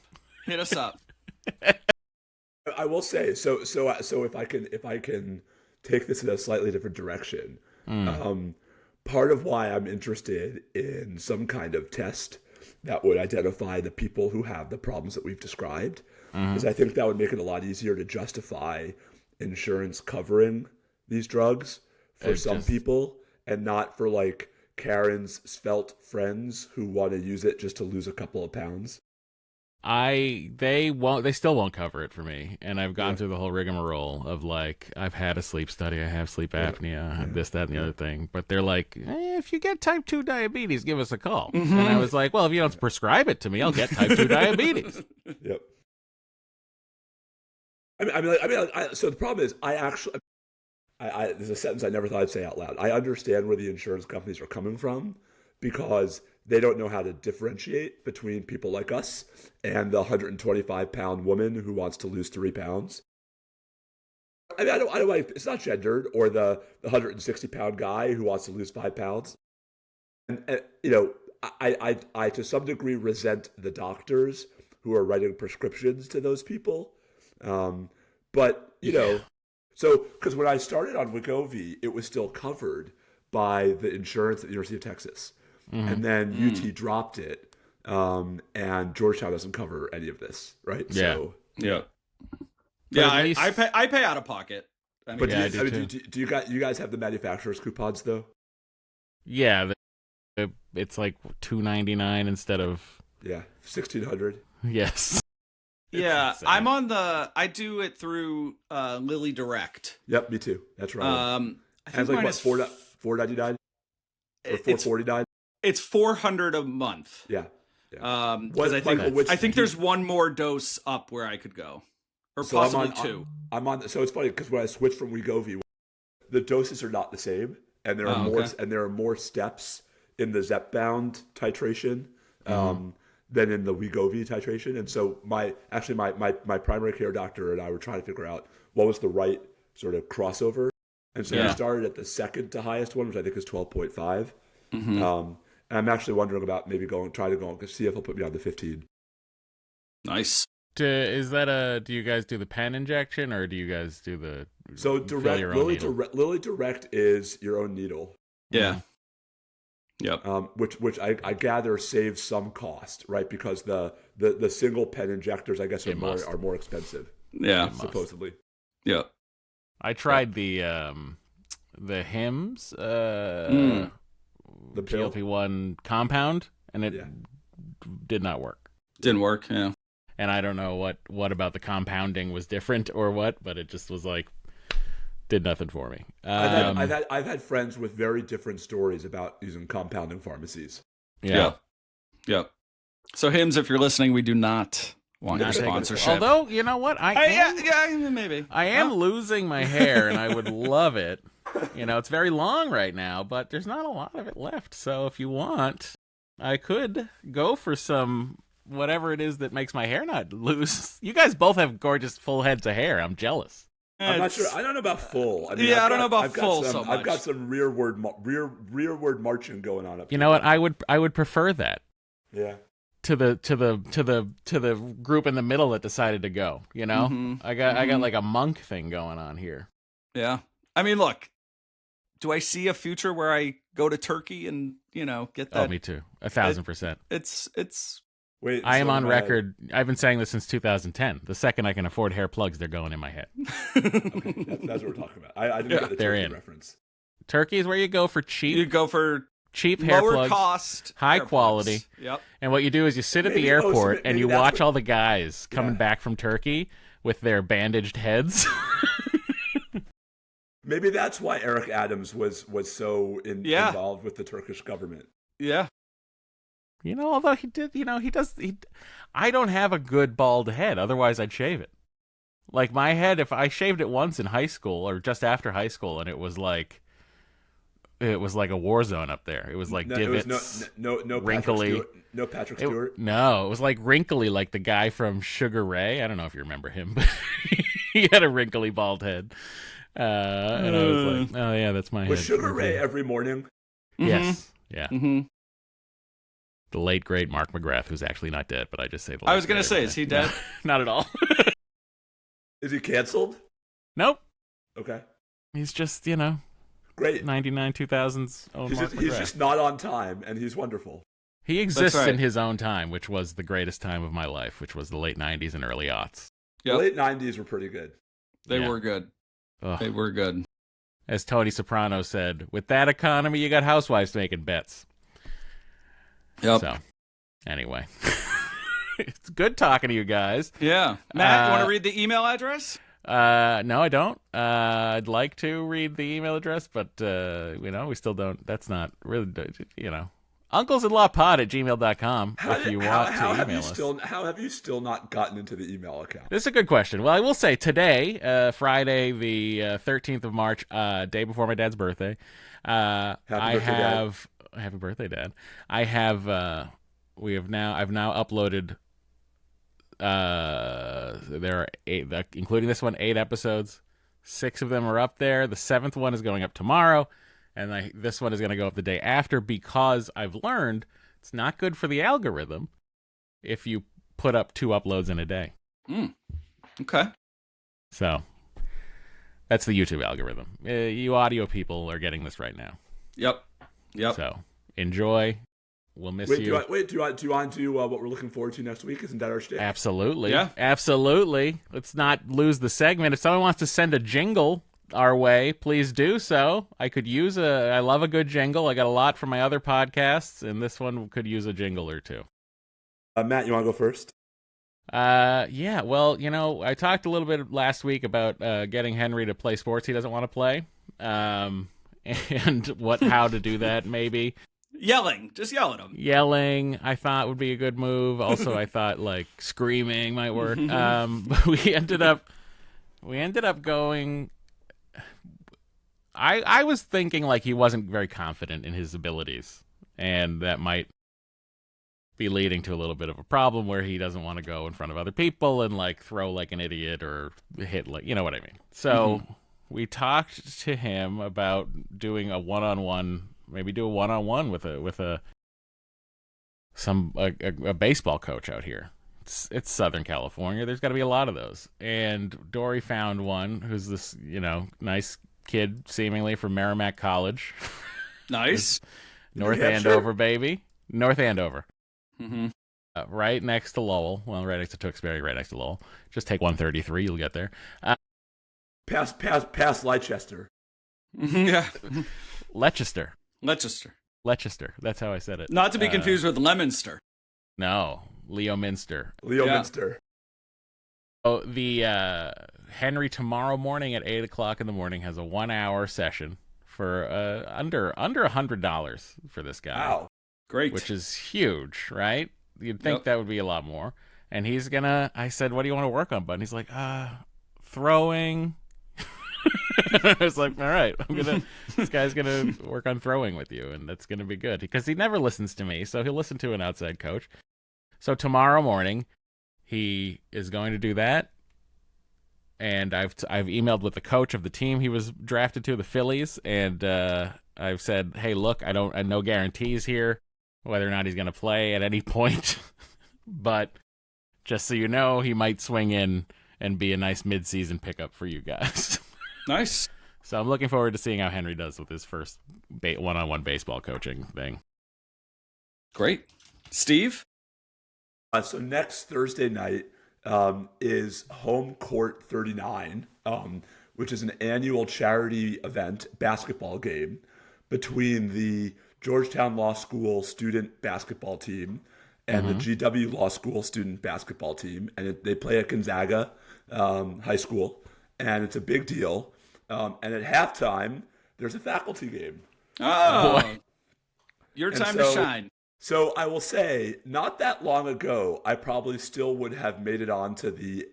[SPEAKER 3] I will say so if I can take this in a slightly different direction. Part of why I'm interested in some kind of test that would identify the people who have the problems that we've described is I think that would make it a lot easier to justify insurance covering these drugs for some people and not for like Karen's svelte friends who want to use it just to lose a couple of pounds.
[SPEAKER 1] They still won't cover it for me, and I've gone through the whole rigmarole of like I've had a sleep study, I have sleep apnea, this, that, and the other thing, but they're like, if you get type 2 diabetes, give us a call. And I was like, well, if you don't prescribe it to me, I'll get type 2 diabetes.
[SPEAKER 3] Yep. So the problem is, there's a sentence I never thought I'd say out loud. I understand where the insurance companies are coming from because they don't know how to differentiate between people like us and the 125-pound woman who wants to lose 3 pounds. I mean, I don't like, it's not gendered, or the 160-pound guy who wants to lose 5 pounds. And I to some degree resent the doctors who are writing prescriptions to those people. But so because when I started on Wegovy, it was still covered by the insurance at the University of Texas. And then UT dropped it, and Georgetown doesn't cover any of this, right?
[SPEAKER 1] Yeah.
[SPEAKER 3] So,
[SPEAKER 2] yeah.
[SPEAKER 1] Least...
[SPEAKER 2] I pay out of pocket. I mean,
[SPEAKER 3] but do you guys have the manufacturer's coupons though?
[SPEAKER 1] Yeah, it's like $2.99 instead of
[SPEAKER 3] $1,600.
[SPEAKER 1] Yes.
[SPEAKER 2] Yeah, I'm on I do it through Lilly Direct.
[SPEAKER 3] Yep, me too. That's right.
[SPEAKER 2] I think
[SPEAKER 3] like what, $4.99 or $4.49?
[SPEAKER 2] It's $400 a month.
[SPEAKER 3] Yeah.
[SPEAKER 2] Because I think there's one more dose up where I could go, or so possibly two.
[SPEAKER 3] I'm on. So it's funny because when I switched from Wegovy, the doses are not the same, and there are more steps in the Zepbound titration than in the Wegovy titration. And so my primary care doctor and I were trying to figure out what was the right sort of crossover. And so we started at the second to highest one, which I think is 12.5. And I'm actually wondering about maybe trying to go and see if he'll put me on the 15.
[SPEAKER 2] Nice.
[SPEAKER 1] Do you guys do the pen injection, or do you guys do the
[SPEAKER 3] Lilly Direct is your own needle.
[SPEAKER 2] Yeah. Yep.
[SPEAKER 3] Which I gather saves some cost, right? Because the single pen injectors, I guess, are more expensive.
[SPEAKER 2] Yeah,
[SPEAKER 3] supposedly.
[SPEAKER 2] Yep.
[SPEAKER 1] I tried the Hims,
[SPEAKER 3] The pill?
[SPEAKER 1] GLP-1 compound, and it did not work.
[SPEAKER 2] Didn't work. Yeah.
[SPEAKER 1] And I don't know what about the compounding was different or what, but it just was like did nothing for me.
[SPEAKER 3] I've had friends with very different stories about using compounding pharmacies.
[SPEAKER 1] Yeah.
[SPEAKER 2] Yep. So Hims, if you're listening, we do not want your sponsorship.
[SPEAKER 1] Although, you know what?
[SPEAKER 2] Maybe.
[SPEAKER 1] I am losing my hair, and I would love it. You know, it's very long right now, but there's not a lot of it left. So if you want, I could go for some whatever it is that makes my hair not loose. You guys both have gorgeous full heads of hair. I'm jealous.
[SPEAKER 3] I'm not sure. I don't know about full. I mean,
[SPEAKER 2] I don't know about full so much.
[SPEAKER 3] I've got some rearward marching going on up.
[SPEAKER 1] You know what? I would prefer that.
[SPEAKER 3] Yeah.
[SPEAKER 1] To the group in the middle that decided to go. You know, I got like a monk thing going on here.
[SPEAKER 2] Yeah. I mean, look. Do I see a future where I go to Turkey and get that?
[SPEAKER 1] Oh, me too. 1,000%.
[SPEAKER 2] It's.
[SPEAKER 3] Wait,
[SPEAKER 1] I am on record. I've been saying this since 2010. The second I can afford hair plugs, they're going in my head.
[SPEAKER 3] Okay, that's what we're talking about. I didn't get the Turkey reference.
[SPEAKER 1] Turkey is where you go for cheap.
[SPEAKER 2] You go for
[SPEAKER 1] cheap hair
[SPEAKER 2] lower
[SPEAKER 1] plugs,
[SPEAKER 2] cost,
[SPEAKER 1] high quality.
[SPEAKER 2] Yep.
[SPEAKER 1] And what you do is you sit at the airport and you watch all the guys coming back from Turkey with their bandaged heads.
[SPEAKER 3] Maybe that's why Eric Adams was so involved with the Turkish government.
[SPEAKER 2] Yeah.
[SPEAKER 1] You know, although he did, I don't have a good bald head. Otherwise, I'd shave it. Like my head, if I shaved it once in high school or just after high school, and it was like a war zone up there. It was like divots,
[SPEAKER 3] it was no
[SPEAKER 1] wrinkly.
[SPEAKER 3] Patrick Stewart.
[SPEAKER 1] No, it was like wrinkly, like the guy from Sugar Ray. I don't know if you remember him, but he had a wrinkly bald head. And I was like, oh yeah, that's my head.
[SPEAKER 3] Was Sugar Ray every morning?
[SPEAKER 1] Yes. Yeah.
[SPEAKER 2] Mm-hmm.
[SPEAKER 1] The late great Mark McGrath, who's actually not dead, but I just say.
[SPEAKER 2] I was gonna say, is he dead?
[SPEAKER 1] No, not at all.
[SPEAKER 3] Is he canceled?
[SPEAKER 1] Nope.
[SPEAKER 3] Okay.
[SPEAKER 1] He's just
[SPEAKER 3] great
[SPEAKER 1] 99 2000s own Mark McGrath.
[SPEAKER 3] He's just not on time, and he's wonderful.
[SPEAKER 1] He exists in his own time, which was the greatest time of my life, which was the late 90s and early aughts.
[SPEAKER 3] Yep. The late 90s were pretty good.
[SPEAKER 2] They were good. Ugh. They were good.
[SPEAKER 1] As Tony Soprano said, with that economy, you got housewives making bets.
[SPEAKER 2] Yep.
[SPEAKER 1] So, anyway. It's good talking to you guys.
[SPEAKER 2] Yeah. Matt, you want to read the email address?
[SPEAKER 1] No, I don't. I'd like to read the email address, but, we still don't. That's not really, unclesinlawpod@gmail.com if you want to email us.
[SPEAKER 3] How have you still not gotten into the email account?
[SPEAKER 1] This is a good question. Well, I will say today, Friday, the 13th of March, day before my dad's birthday, Happy birthday, Dad. I've now uploaded, there are 8, including this one, 8 episodes. 6 of them are up there. The 7th one is going up tomorrow. And this one is going to go up the day after because I've learned it's not good for the algorithm if you put up 2 uploads in a day.
[SPEAKER 2] Okay.
[SPEAKER 1] So that's the YouTube algorithm. You audio people are getting this right now.
[SPEAKER 2] Yep.
[SPEAKER 1] So enjoy. We'll miss you.
[SPEAKER 3] Do you want to do what we're looking forward to next week? Isn't that our shtick?
[SPEAKER 1] Absolutely.
[SPEAKER 2] Yeah.
[SPEAKER 1] Absolutely. Let's not lose the segment. If someone wants to send a jingle our way, please do so. I love a good jingle. I got a lot from my other podcasts, and this one could use a jingle or two.
[SPEAKER 3] Matt, you want to go first?
[SPEAKER 1] Yeah. Well, I talked a little bit last week about getting Henry to play sports he doesn't want to play, and how to do that, maybe.
[SPEAKER 2] Just yell at him.
[SPEAKER 1] Yelling, I thought would be a good move. Also, I thought screaming might work. But we ended up going. I was thinking he wasn't very confident in his abilities, and that might be leading to a little bit of a problem where he doesn't want to go in front of other people and throw like an idiot or hit you know what I mean. So we talked to him about doing a one-on-one, maybe do a one-on-one with a baseball coach out here. It's Southern California. There's got to be a lot of those. And Dory found one who's this, nice kid, seemingly from Merrimack College.
[SPEAKER 2] Nice.
[SPEAKER 1] North
[SPEAKER 3] New Hampshire?
[SPEAKER 1] Andover, baby. North Andover.
[SPEAKER 2] Mm-hmm.
[SPEAKER 1] Right next to Lowell. Well, right next to Tewksbury, right next to Lowell. Just take 133, you'll get there.
[SPEAKER 3] Past Leicester.
[SPEAKER 2] Yeah.
[SPEAKER 1] Leicester.
[SPEAKER 2] Leicester.
[SPEAKER 1] Leicester. That's how I said it.
[SPEAKER 2] Not to be confused with Leominster.
[SPEAKER 1] No, Leo Minster.
[SPEAKER 3] Minster.
[SPEAKER 1] Oh, the Henry tomorrow morning at 8 o'clock in the morning has a 1-hour session for under $100 for this guy.
[SPEAKER 3] Wow.
[SPEAKER 2] Great.
[SPEAKER 1] Which is huge, right? You'd think
[SPEAKER 2] Yep.
[SPEAKER 1] that would be a lot more. And he's gonna. I said, "What do you want to work on, bud?" And he's like, throwing." I was like, "All right, this guy's gonna work on throwing with you, and that's gonna be good because he never listens to me, so he'll listen to an outside coach." So tomorrow morning, he is going to do that, and I've emailed with the coach of the team he was drafted to, the Phillies, and I've said, "Hey, look, no guarantees here whether or not he's gonna play at any point, but just so you know, he might swing in and be a nice mid-season pickup for you guys."
[SPEAKER 2] Nice.
[SPEAKER 1] So I'm looking forward to seeing how Henry does with his first one-on-one baseball coaching thing.
[SPEAKER 2] Great. Steve?
[SPEAKER 3] So next Thursday night is Home Court 39, which is an annual charity event basketball game between the Georgetown Law School student basketball team and the GW Law School student basketball team. And they play at Gonzaga High School. And it's a big deal. And at halftime, there's a faculty game.
[SPEAKER 2] Oh, your time to shine.
[SPEAKER 3] So I will say, not that long ago, I probably still would have made it onto the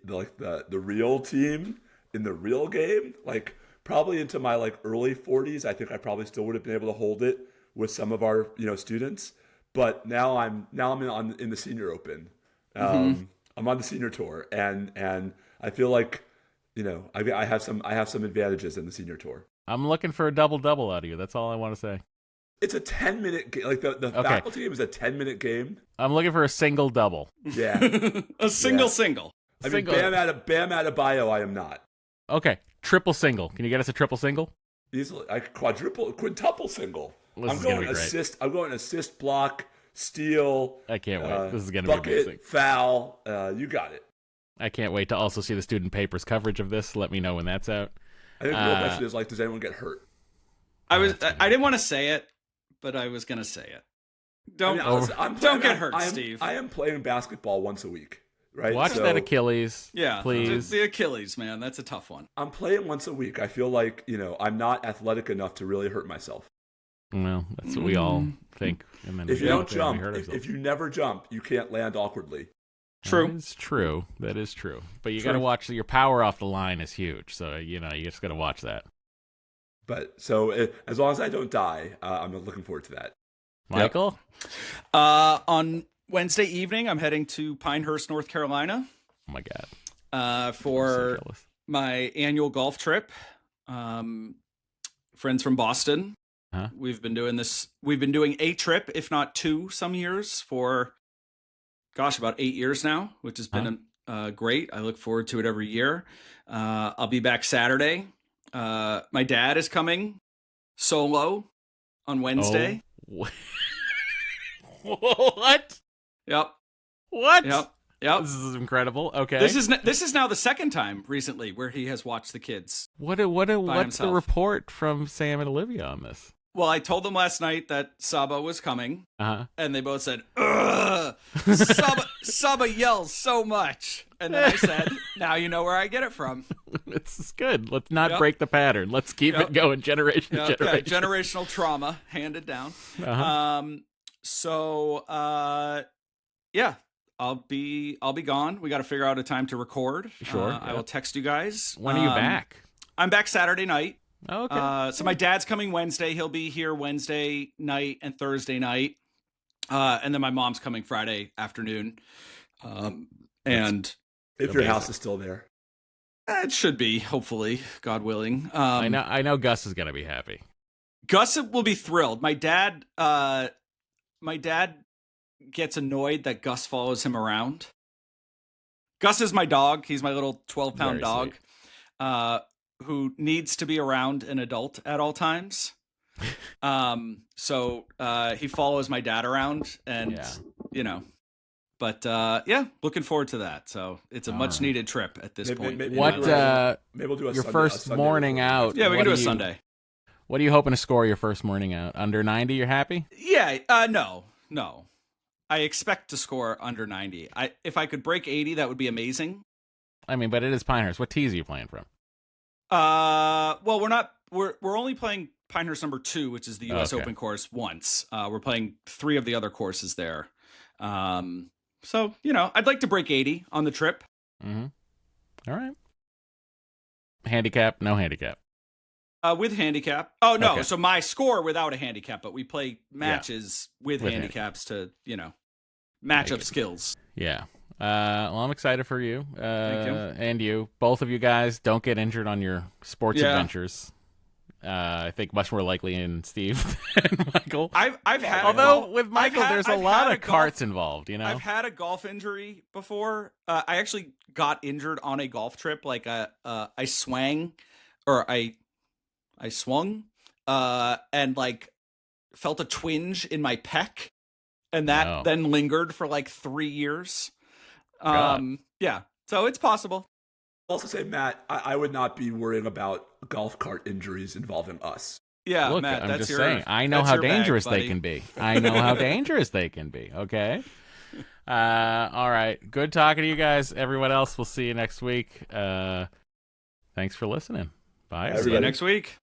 [SPEAKER 3] real team in the real game. Like probably into my early 40s, I think I probably still would have been able to hold it with some of our students. But now I'm in the Senior Open. I'm on the Senior Tour, and I feel like. I have some advantages in the Senior Tour.
[SPEAKER 1] I'm looking for a double-double out of you. That's all I want to say.
[SPEAKER 3] It's a 10-minute game. Like the faculty game is a 10-minute game.
[SPEAKER 1] I'm looking for a single-double.
[SPEAKER 3] Yeah.
[SPEAKER 2] A single.
[SPEAKER 3] I mean, Bam Adebayo, I am not.
[SPEAKER 1] Okay, triple single. Can you get us a triple single?
[SPEAKER 3] Easily. Quintuple single. I'm going assist, block, steal.
[SPEAKER 1] I can't wait. This is going to
[SPEAKER 3] bucket,
[SPEAKER 1] be amazing.
[SPEAKER 3] Foul. You got it.
[SPEAKER 1] I can't wait to also see the student papers coverage of this. Let me know when that's out.
[SPEAKER 3] I think the real question is does anyone get hurt?
[SPEAKER 2] I didn't want to say it, but I was gonna say it. Don't get hurt, Steve.
[SPEAKER 3] I am playing basketball once a week, right?
[SPEAKER 1] Watch that Achilles,
[SPEAKER 2] yeah,
[SPEAKER 1] please.
[SPEAKER 2] The Achilles, man, that's a tough one.
[SPEAKER 3] I'm playing once a week. I feel like I'm not athletic enough to really hurt myself.
[SPEAKER 1] Well, that's what we all think. And then
[SPEAKER 3] if you don't jump, if you never jump, you can't land awkwardly.
[SPEAKER 2] True.
[SPEAKER 1] That is true. But you got to watch your power off the line is huge. So, you just got to watch that.
[SPEAKER 3] But so as long as I don't die, I'm looking forward to that.
[SPEAKER 1] Michael?
[SPEAKER 2] Yep. On Wednesday evening, I'm heading to Pinehurst, North Carolina.
[SPEAKER 1] Oh my God.
[SPEAKER 2] For my annual golf trip. Friends from Boston.
[SPEAKER 1] Huh?
[SPEAKER 2] We've been doing a trip, if not two, some years for about 8 years now, which has been great. I look forward to it every year. I'll be back Saturday. My dad is coming solo on Wednesday.
[SPEAKER 1] Oh. What?
[SPEAKER 2] Yep.
[SPEAKER 1] What?
[SPEAKER 2] Yep.
[SPEAKER 1] This is incredible. Okay.
[SPEAKER 2] This is now the second time recently where he has watched the kids.
[SPEAKER 1] What's the report from Sam and Olivia on this?
[SPEAKER 2] Well, I told them last night that Saba was coming, and they both said, "Ugh, Saba yells so much." And then I said, "Now you know where I get it from."
[SPEAKER 1] It's good. Let's not break the pattern. Let's keep it going generation to generation.
[SPEAKER 2] Yeah, generational trauma handed down. I'll be gone. We got to figure out a time to record.
[SPEAKER 1] Sure.
[SPEAKER 2] I will text you guys.
[SPEAKER 1] When are you back?
[SPEAKER 2] I'm back Saturday night.
[SPEAKER 1] Oh, okay.
[SPEAKER 2] So my dad's coming Wednesday. He'll be here Wednesday night and Thursday night. And then my mom's coming Friday afternoon. And
[SPEAKER 3] if your house is still there,
[SPEAKER 2] it should be, hopefully, God willing.
[SPEAKER 1] I know Gus is gonna be happy.
[SPEAKER 2] Gus will be thrilled. My dad gets annoyed that Gus follows him around. Gus is my dog. He's my little 12-pound dog. Who needs to be around an adult at all times. So he follows my dad around, and but looking forward to that. So it's a much needed trip at this point.
[SPEAKER 3] Maybe
[SPEAKER 1] What
[SPEAKER 3] we'll do
[SPEAKER 1] your first morning out?
[SPEAKER 2] Yeah, we can do a Sunday.
[SPEAKER 1] What are you hoping to score your first morning out? Under 90, you're happy?
[SPEAKER 2] Yeah, no. I expect to score under 90. If I could break 80, that would be amazing.
[SPEAKER 1] I mean, but it is Pinehurst. What tees are you playing from?
[SPEAKER 2] Well, we're only playing Pinehurst number 2, which is the U.S. Open course once. We're playing 3 of the other courses there. So, I'd like to break 80 on the trip.
[SPEAKER 1] Mm-hmm. All right. Handicap, no handicap.
[SPEAKER 2] With handicap. Oh, no.
[SPEAKER 1] Okay.
[SPEAKER 2] So my score without a handicap, but we play matches with handicaps to, match up skills.
[SPEAKER 1] Yeah. Well, I'm excited for you.
[SPEAKER 2] Thank you.
[SPEAKER 1] And you. Both of you guys, don't get injured on your sports adventures. I think much more likely in Steve than Michael.
[SPEAKER 2] I've had,
[SPEAKER 1] although with Michael, there's a lot of carts involved.
[SPEAKER 2] I've had a golf injury before. I actually got injured on a golf trip. Like I swung, and like felt a twinge in my pec, and that then lingered for like 3 years. Yeah, so it's possible.
[SPEAKER 3] I'll also say, Matt, I would not be worrying about golf cart injuries involving us.
[SPEAKER 2] Yeah,
[SPEAKER 1] look,
[SPEAKER 2] Matt,
[SPEAKER 1] I'm just saying. I know how dangerous they can be. I know how dangerous they can be. Okay. All right. Good talking to you guys. Everyone else, we'll see you next week. Thanks for listening. Bye.
[SPEAKER 2] See you next week.